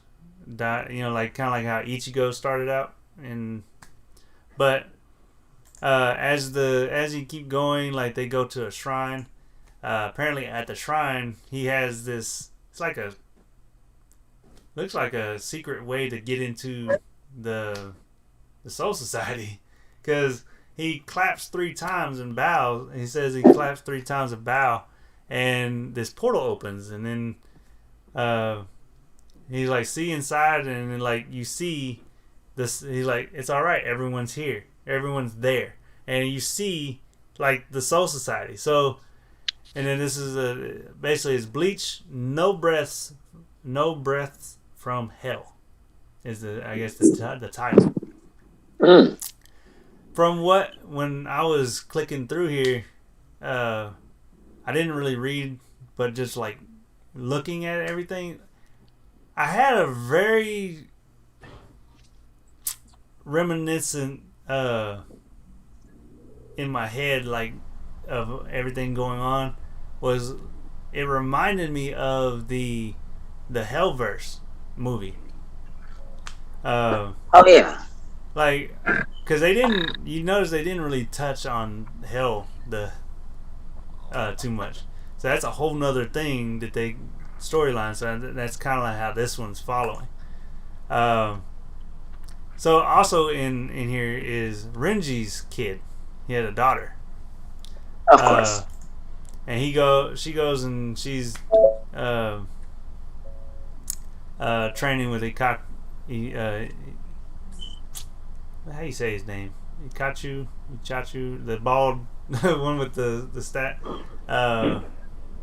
like kind of like how Ichigo started out. But as you keep going, like they go to a shrine. Apparently at the shrine, he has this. Looks like a secret way to get into the Soul Society, because he claps 3 times and bows. He says he claps 3 times and bow. And this portal opens, and then he's like, see inside, and then like you see this. He's like, it's all right, everyone's here, everyone's there, and you see like the Soul Society. So, and then this is basically it's Bleach, no breaths from hell, is the title. From when I was clicking through here, I didn't really read, but just like looking at everything, I had a very reminiscent in my head, like of everything going on. It reminded me of the Hellverse movie. Oh yeah. Like, because you notice they didn't really touch on hell too much. So that's a whole nother thing that they storyline. So that's kind of like how this one's following. So also in here is Renji's kid. He had a daughter. Of course. And she goes and she's training with how do you say his name? Ikachu, the bald one with the stat.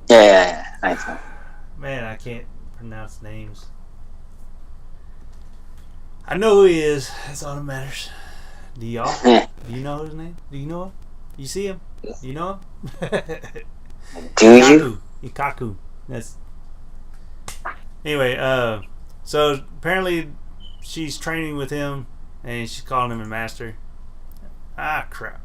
Yeah. Nice. Man, I can't pronounce names. I know who he is. That's all that matters. Do y'all? Do you know his name? Do you know him? You see him? You know him? Do you? Ikaku. That's. Anyway, so apparently she's training with him, and she's calling him a master. Ah, crap.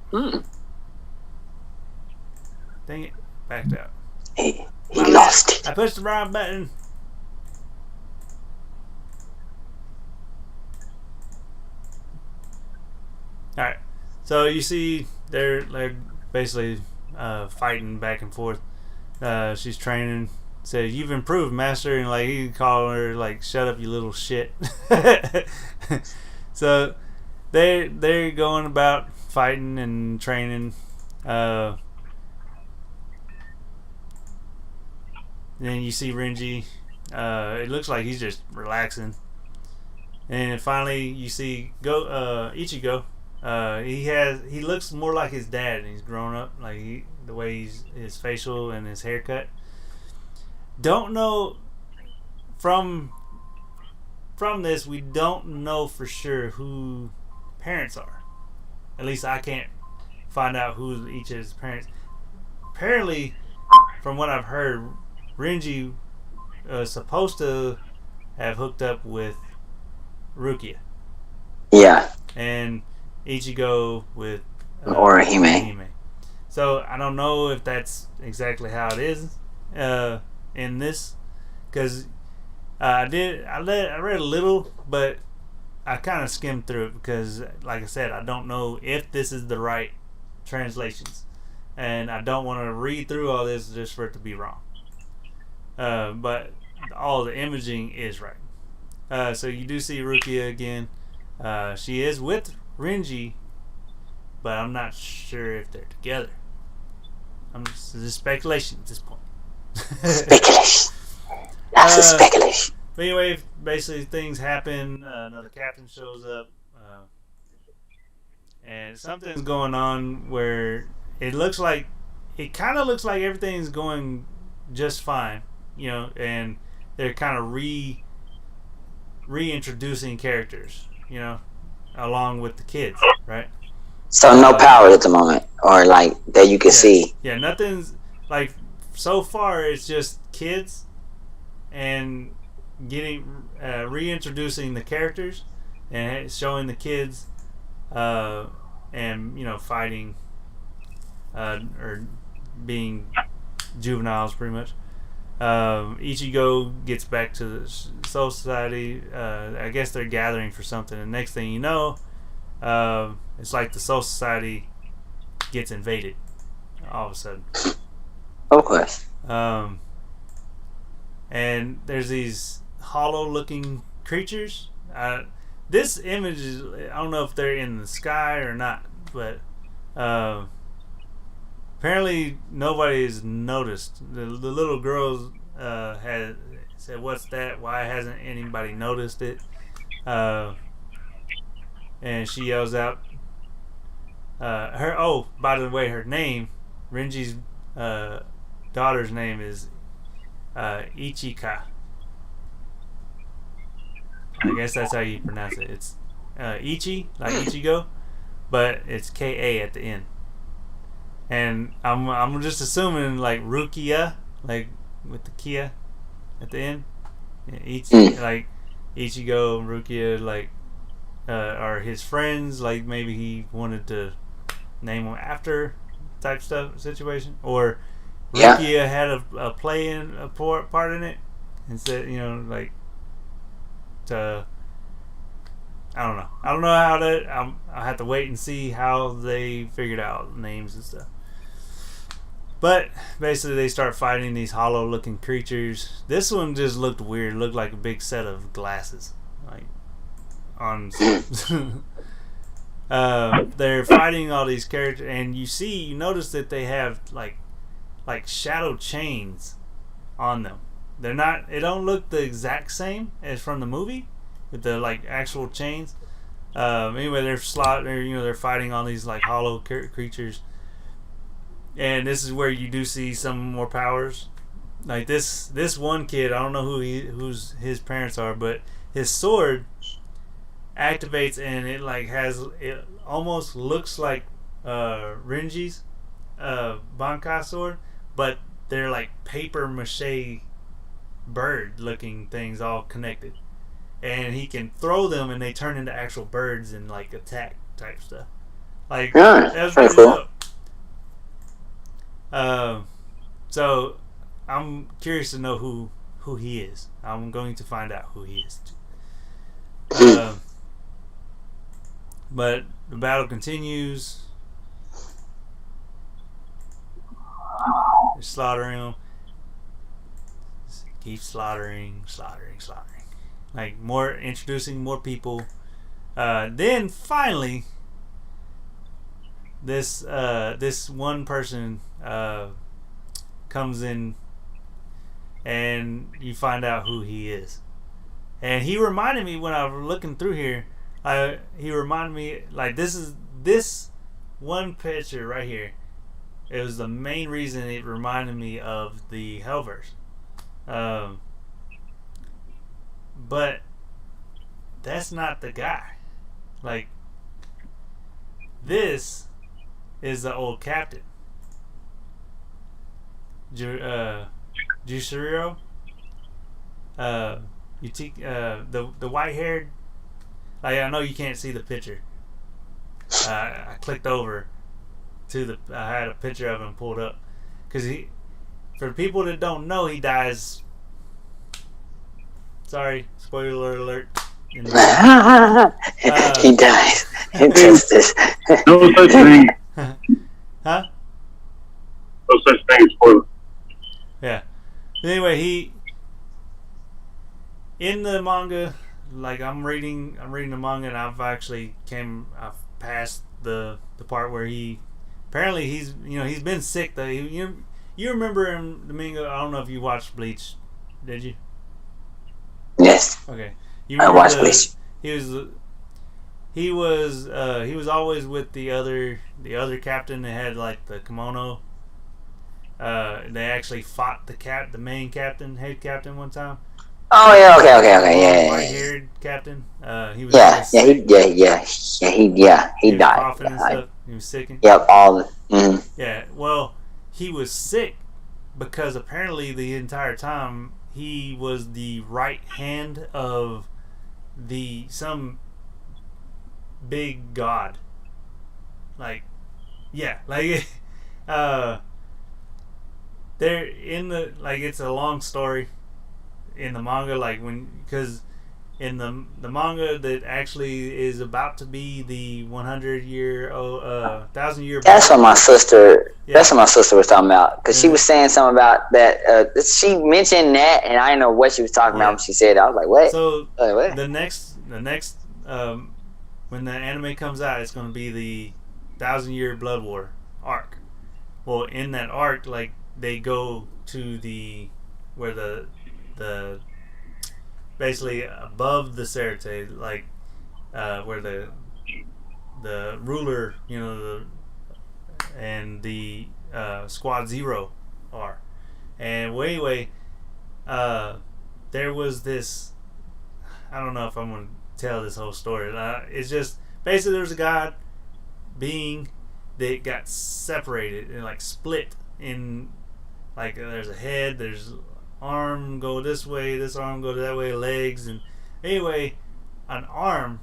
Dang it. Backed out. He lost it. I pushed the wrong button. Alright. So you see they're basically fighting back and forth. She's training. Says, "You've improved, master," and like he call her like, "Shut up, you little shit." So they're going about fighting and training. Then you see Renji. It looks like he's just relaxing. And finally you see Ichigo. He looks more like his dad, and he's grown up. Like the way his facial and his haircut. Don't know from this, we don't know for sure who parents are. At least I can't find out who each of his parents. Apparently, from what I've heard, Renji was supposed to have hooked up with Rukia. Yeah. And Ichigo with Orihime. So I don't know if that's exactly how it is in this, because I read a little, but I kind of skimmed through it because, like I said, I don't know if this is the right translations. and I don't want to read through all this just for it to be wrong. But all the imaging is right. So you do see Rukia again. She is with Renji, but I'm not sure if they're together. This is speculation at this point. Speculation. Lots of speculation. But anyway, basically things happen. Another captain shows up, and something's going on where it kind of looks like everything's going just fine, and they're kind of reintroducing characters, along with the kids, right? So no power at the moment, or like that you can see. Yeah, nothing's like so far. It's just kids and getting reintroducing the characters and showing the kids and fighting or being juveniles pretty much. Ichigo gets back to the Soul Society. I guess they're gathering for something, and next thing you know, it's like the Soul Society gets invaded all of a sudden. Of course. And there's these hollow-looking creatures. This image is, I don't know if they're in the sky or not, but apparently nobody's noticed. The little girls had said, "What's that? Why hasn't anybody noticed it?" And she yells out, by the way, her name, Renji's daughter's name is Ichika. I guess that's how you pronounce it. It's Ichi, like Ichigo, but it's K-A at the end. And I'm just assuming like Rukia, like with the Kia at the end. Like Ichigo, Rukia, like are his friends. Like maybe he wanted to name them after type stuff situation, or Rukia had a play in a part in it and said, like to. I don't know how to. I have to wait and see how they figured out names and stuff. But basically, they start fighting these hollow-looking creatures. This one just looked weird. It looked like a big set of glasses, like on. They're fighting all these characters, and you notice that they have like shadow chains on them. They're not. It don't look the exact same as from the movie with the like actual chains. Anyway, they're fighting on these like hollow creatures. And this is where you do see some more powers. Like this one kid, I don't know who's his parents are, but his sword activates and it almost looks like Renji's Bankai sword, but they're like paper mache bird looking things all connected. And he can throw them and they turn into actual birds and like attack type stuff. Like that's pretty cool. So I'm curious to know who he is. I'm going to find out who he is. But the battle continues. They're slaughtering them. Keep slaughtering. Like introducing more people. Then finally, this one person comes in, and you find out who he is. And he reminded me when I was looking through here. He reminded me like this one picture right here. It was the main reason it reminded me of the Hellverse. But that's not the guy. Like this is the old captain. Jushiro. The white haired. Like I know you can't see the picture. I clicked over to I had a picture of him pulled up because for people that don't know, he dies. Sorry, spoiler alert. He dies. Injustice. No such thing. Huh? no such thing as spoilers. Yeah. Anyway, he in the manga, like I'm reading the manga, and I've passed the part where apparently he's been sick though. You remember him, the manga? I don't know if you watched Bleach, did you? Yes. Okay. I watched Bleach. He was always with the other captain that had like the kimono. They actually fought the main captain, head captain, one time. Oh yeah, okay, yeah. White-haired captain. He was he died. Coughing and stuff. He was sick. Yep, Yeah, well, he was sick because apparently the entire time he was the right hand of some big god. Like, yeah, like they're in the it's a long story in the manga, because in the manga that actually is about to be the 1,000-year. That's what my sister. Yeah. That's what my sister was talking about, because she was saying something about that. She mentioned that, and I didn't know what she was talking about when she said it. I was like, "What?" So what? the next when the anime comes out, it's going to be the 1,000-year Blood War arc. Well, in that arc, they go to where the basically above the Cerate, where the ruler, and the Squad Zero are. And anyway, there was this. I don't know if I'm going to tell this whole story. It's just basically there's a god being that got separated and split in. There's a head, there's arm go this way, this arm go that way, legs, and anyway, an arm,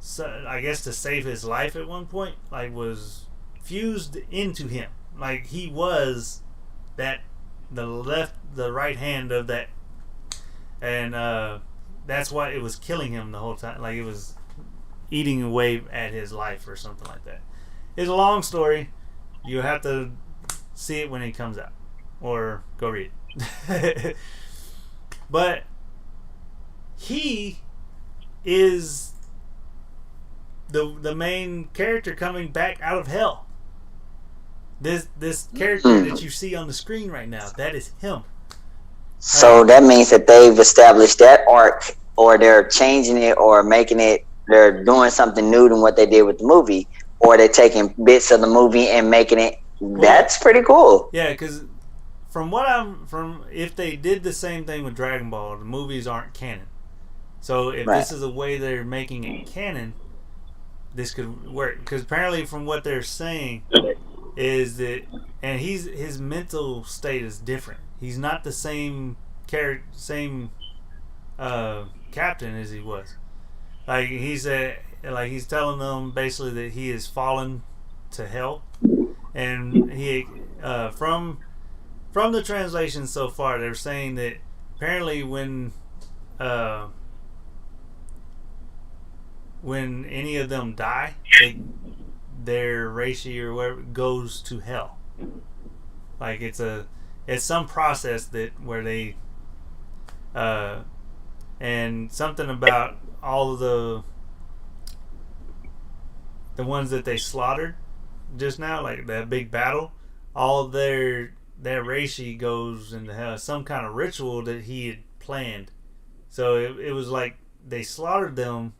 so I guess to save his life at one point, was fused into him. He was the right hand of that, and that's why it was killing him the whole time. It was eating away at his life or something like that. It's a long story. You have to see it when it comes out, or go read it. But he is the main character coming back out of hell. This character that you see on the screen right now, that is him. So that means that they've established that arc, or they're changing it, or making it. They're doing something new than what they did with the movie, or they're taking bits of the movie and making it. That's pretty cool. Yeah, because if they did the same thing with Dragon Ball, the movies aren't canon. So if this is a way they're making it canon, this could work. Because apparently, from what they're saying, is that, and his mental state is different. He's not the same captain as he was. He said, he's telling them basically that he has fallen to hell. And he from the translation so far, they're saying that apparently when any of them die, their Reishi or whatever goes to hell. It's some process where they and something about all of the ones that they slaughtered just now, that big battle, all their Reishi goes into hell. Some kind of ritual that he had planned. So it was they slaughtered them,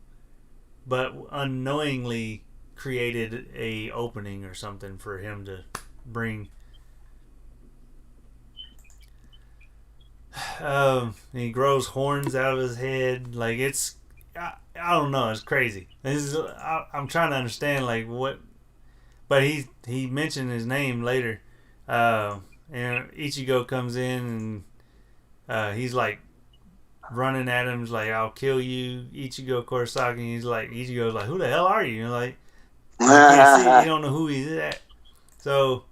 but unknowingly created a opening or something for him to bring. He grows horns out of his head. It's I don't know. It's crazy. I'm trying to understand what. But he mentioned his name later, and Ichigo comes in and he's running at him, he's I'll kill you, Ichigo Kurosaki. And Ichigo's who the hell are you? You can't see, you don't know who he's at. So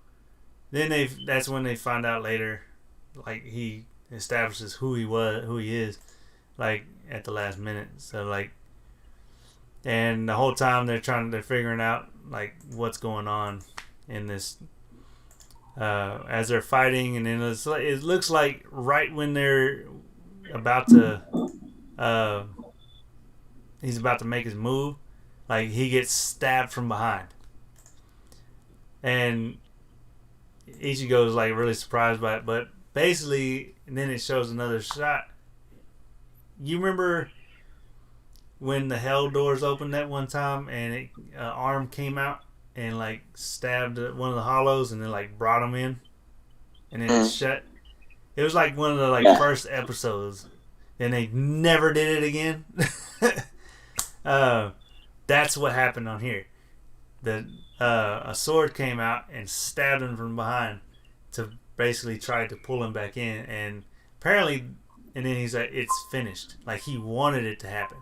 then that's when they find out later, he establishes who he is, at the last minute. So and the whole time they're figuring out what's going on in this as they're fighting, and then it looks like right when they're about to, he's about to make his move, like he gets stabbed from behind, and Ichigo is like really surprised by it. But basically, and then it shows another shot. You remember when the hell doors opened that one time, and an arm came out and like stabbed one of the hollows, and then like brought him in, and then it shut. It was like one of the like first episodes, and they never did it again. That's what happened on here. A sword came out and stabbed him from behind to basically try to pull him back in, and apparently, and then he's like, "It's finished." Like he wanted it to happen.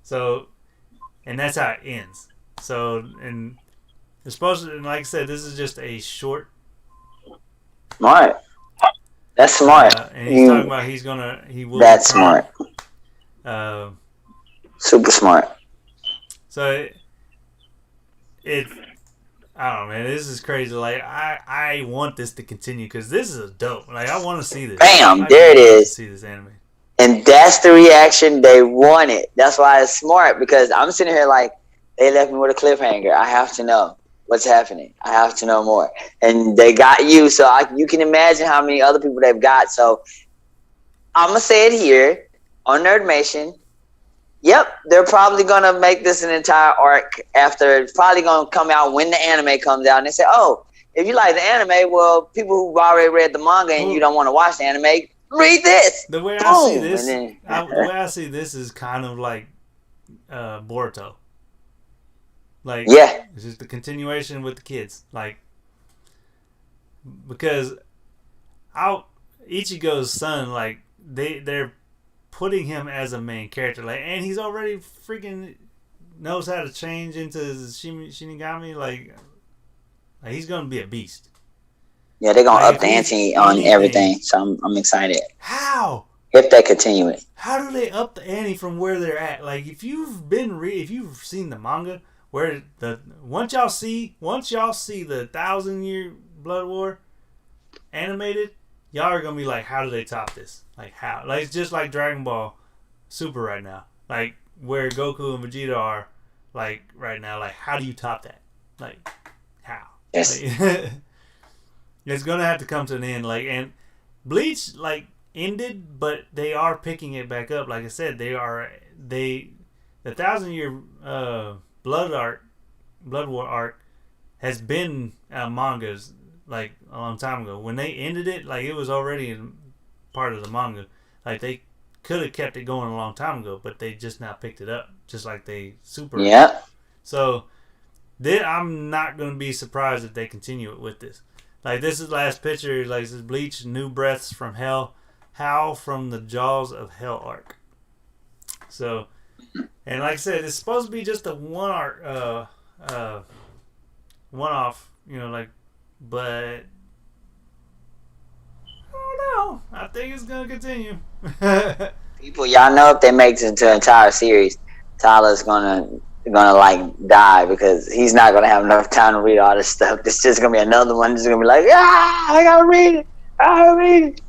So, and that's how it ends. So, and it's supposed to, and like I said, this is just a short. Smart. That's smart. And he's talking about he will. That's return. Smart. Super smart. So it I don't know, man. This is crazy. Like I want this to continue because this is dope. Like I want to see this. Bam! There it is. See this anime. And that's the reaction they wanted. That's why it's smart, because I'm sitting here like, they left me with a cliffhanger. I have to know what's happening. I have to know more. And they got you, so you can imagine how many other people they've got. So I'm going to say it here on Nerdmation. Yep, they're probably going to make this an entire arc after. It's probably going to come out when the anime comes out. And they say, oh, if you like the anime, well, people who've already read the manga and you don't want to watch the anime, read this. The way I see this, the way I see this is kind of like Boruto. Like, yeah, it's just the continuation with the kids. Like, because Ichigo's son, like they're putting him as a main character, like, and he's already freaking knows how to change into Shinigami. Like he's gonna be a beast. Yeah, they're gonna up the ante on everything, so I'm excited. How? If they continue it. How do they up the ante from where they're at? Like, if you've seen the manga, where once y'all see the 1,000-year Blood War animated, y'all are gonna be like, how do they top this? Like how? Like it's just like Dragon Ball Super right now. Like where Goku and Vegeta are, like right now. Like how do you top that? Like how? Yes. Like, it's gonna have to come to an end. Like, and Bleach like ended, but they are picking it back up. Like I said, the 1,000-year Blood War arc has been mangas like a long time ago. When they ended it, like it was already part of the manga. Like they could have kept it going a long time ago, but they just now picked it up, just like they Super. Yeah. So I'm not gonna be surprised if they continue it with this. Like this is the last picture. Like this is Bleach, New Breaths from Hell, Howl from the Jaws of Hell arc. So, and like I said, it's supposed to be just a one arc, one off. You know, like, but I don't know. I think it's gonna continue. People, y'all know if they make this into an entire series, Tyler's gonna like die because he's not gonna have enough time to read all this stuff. It's just gonna be another one that's gonna be like, I gotta read it. I gotta read it.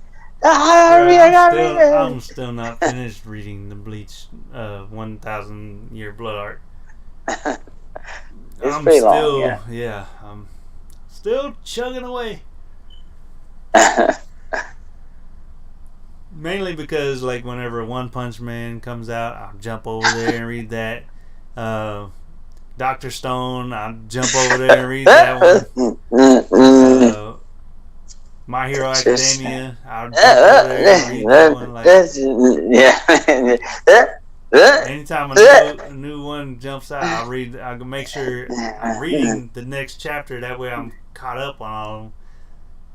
I'm still not finished reading the Bleach 1,000-year Blood arc. It's pretty long. Yeah, I'm still chugging away. Mainly because, like, whenever One Punch Man comes out, I'll jump over there and read that. Dr. Stone, I'll jump over there and read that one. My Hero Academia, I'll jump over there and read that one. Like, anytime a new one jumps out, I'll make sure I'm reading the next chapter. That way I'm caught up on all of them.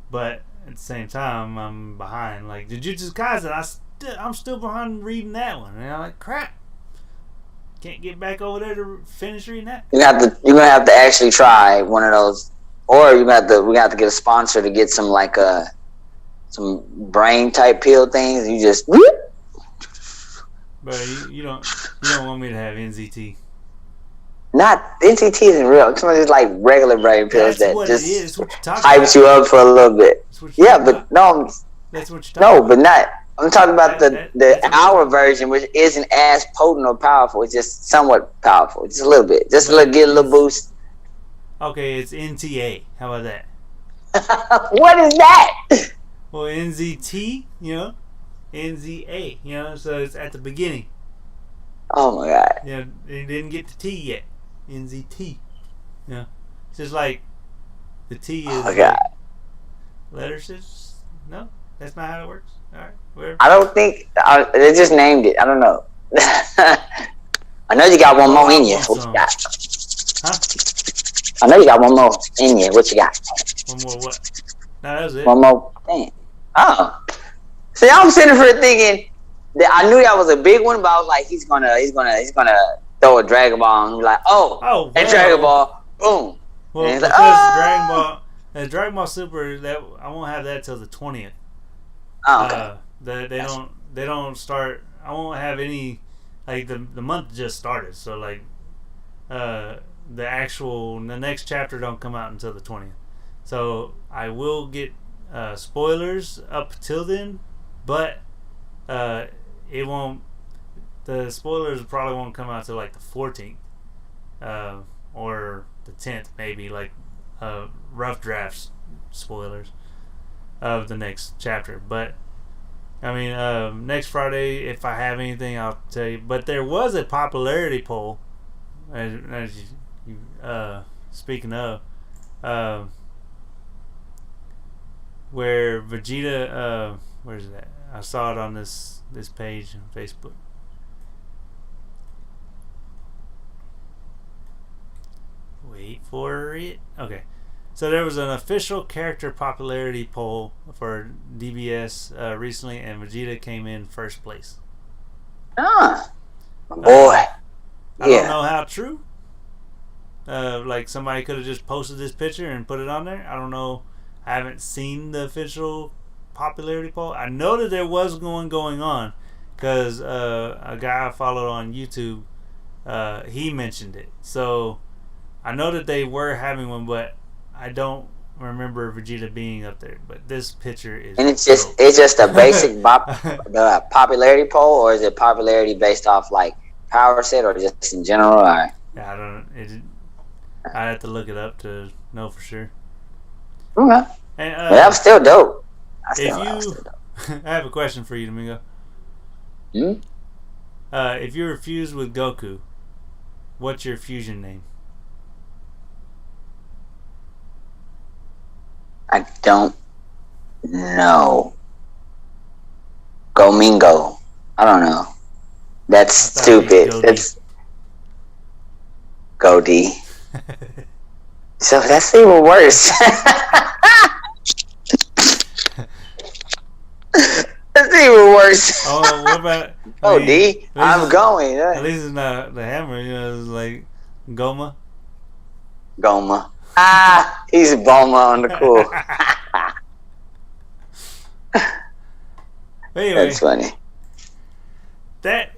But at the same time, I'm behind. Like Jujutsu Kaisen, I'm still behind reading that one. And I'm like, crap. Can't get back over there to finish reading that. You're gonna have to actually try one of those, or we're gonna have to get a sponsor to get some some brain type pill things. You just. But you don't want me to have NZT. Not NCT isn't real. It's just like regular brain pills That's that what just it is. What you talking hypes about. you up for a little bit. That's what you Yeah, talking but about. no, That's what you're talking about. but not. I'm talking about That's the what hour version, which isn't as potent or powerful. It's just somewhat powerful, just a little bit, just But get a little boost. Okay, it's NTA. How about that? What is that? Well, NZT, NZA, so it's at the beginning. Oh my god. Yeah, they didn't get the T yet. NZT. Yeah. It's just like the T is Oh my god. letters. No, that's not how it works. All right, whatever. I don't think they just named it. I don't know. I know you got one more in you. What you got? Huh? I know you got one more in you. What you got? One more what? No, that was it. One more thing. Oh. See, I'm sitting here thinking that I knew that was a big one, but I was like, he's gonna throw a Dragon Ball and be like, well, and Dragon Ball, boom. Well, and because like, Dragon Ball Super, that I won't have that till the 20th. Oh, okay. They don't start. I won't have any. Like the month just started, so like, the next chapter don't come out until the 20th. So I will get spoilers up till then, but it won't. The spoilers probably won't come out till like the 14th, or the 10th, maybe, like rough drafts spoilers of the next chapter. But I mean, next Friday, if I have anything, I'll tell you. But there was a popularity poll, as you speaking of, where Vegeta, where is that? I saw it on this page on Facebook. Wait for it. Okay. So there was an official character popularity poll for DBS recently, and Vegeta came in first place. Ah, boy. I don't know how true. Like somebody could have just posted this picture and put it on there. I don't know. I haven't seen the official popularity poll. I know that there was going on because a guy I followed on YouTube, he mentioned it. So I know that they were having one, but I don't remember Vegeta being up there. But this picture is. And it's just a basic popularity poll, or is it popularity based off like power set, or just in general? Or? Yeah, I don't. I have to look it up to know for sure. Okay. And, that was still dope. I have a question for you, Domingo. If you were fused with Goku, what's your fusion name? I don't know. Gomingo. I don't know. That's stupid. That's Goldie. So that's even worse. That's even worse. Oh, what about? D? I'm going. At least it's not the hammer. It's like Goma. Goma. Ah, he's Boma on the cool. Anyway, that's funny. That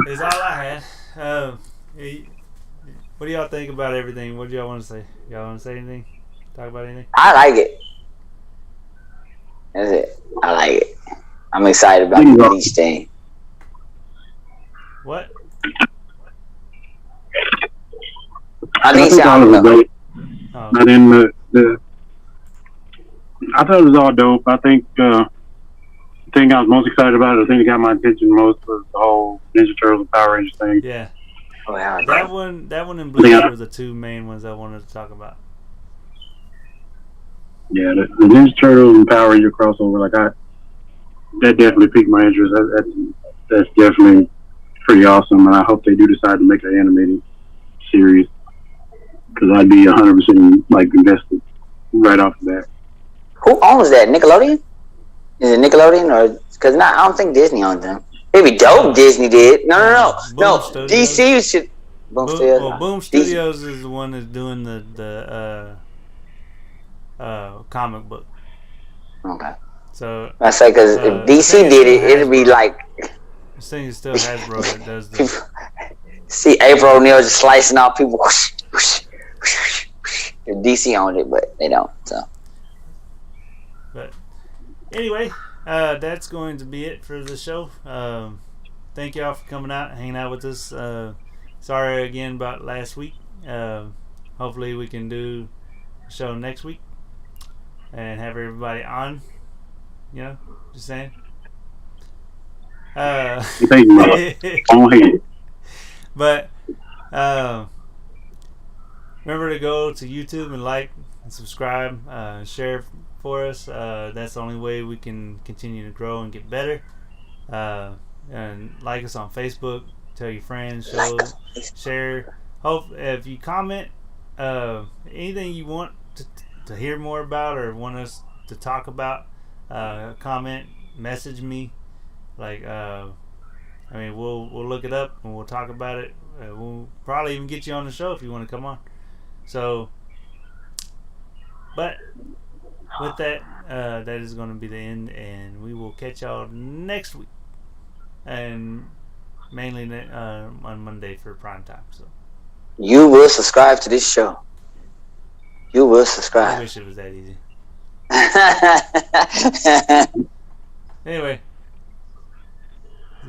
is all I had. What do y'all think about everything? What do y'all want to say? Y'all want to say anything? Talk about anything? I like it. That's it. I like it. I'm excited about the Bleach thing. What? I think so. But then I thought it was all dope. I think the thing I was most excited about, the thing that got my attention most, was the whole Ninja Turtles and Power Rangers thing. Yeah. Oh, yeah. That one and Bleach were the two main ones I wanted to talk about. Yeah, the Ninja Turtles and Power Ranger crossover, that definitely piqued my interest. That's definitely pretty awesome, and I hope they do decide to make an animated series, because I'd be 100% invested right off the bat. Who owns that? Nickelodeon? Is it Nickelodeon, or because I don't think Disney owns them. It'd be dope. Disney did. No. DC should. Boom Studios is the one that's doing the comic book. Okay. So I say because if DC did it, it'd be like. This thing is still Hasbro that does the. See April O'Neil just slicing off people. Whoosh, whoosh, whoosh, whoosh. If DC owned it, but they don't. So. But anyway, that's going to be it for the show. Thank y'all for coming out, hanging out with us. Sorry again about last week. Hopefully we can do a show next week and have everybody on. You know, just saying. Thank you, man. Go ahead. But remember to go to YouTube and like and subscribe, share for us. That's the only way we can continue to grow and get better. And like us on Facebook. Tell your friends. Show, share. Hope if you comment anything you want to hear more about or want us to talk about, comment, message me. Like I mean, we'll look it up and we'll talk about it. We'll probably even get you on the show if you want to come on. So, but with that, that is going to be the end, and we will catch y'all next week, and mainly on Monday for prime time. So you will subscribe to this show. You will subscribe. I wish it was that easy. Anyway,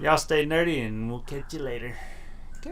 y'all stay nerdy, and we'll catch you later.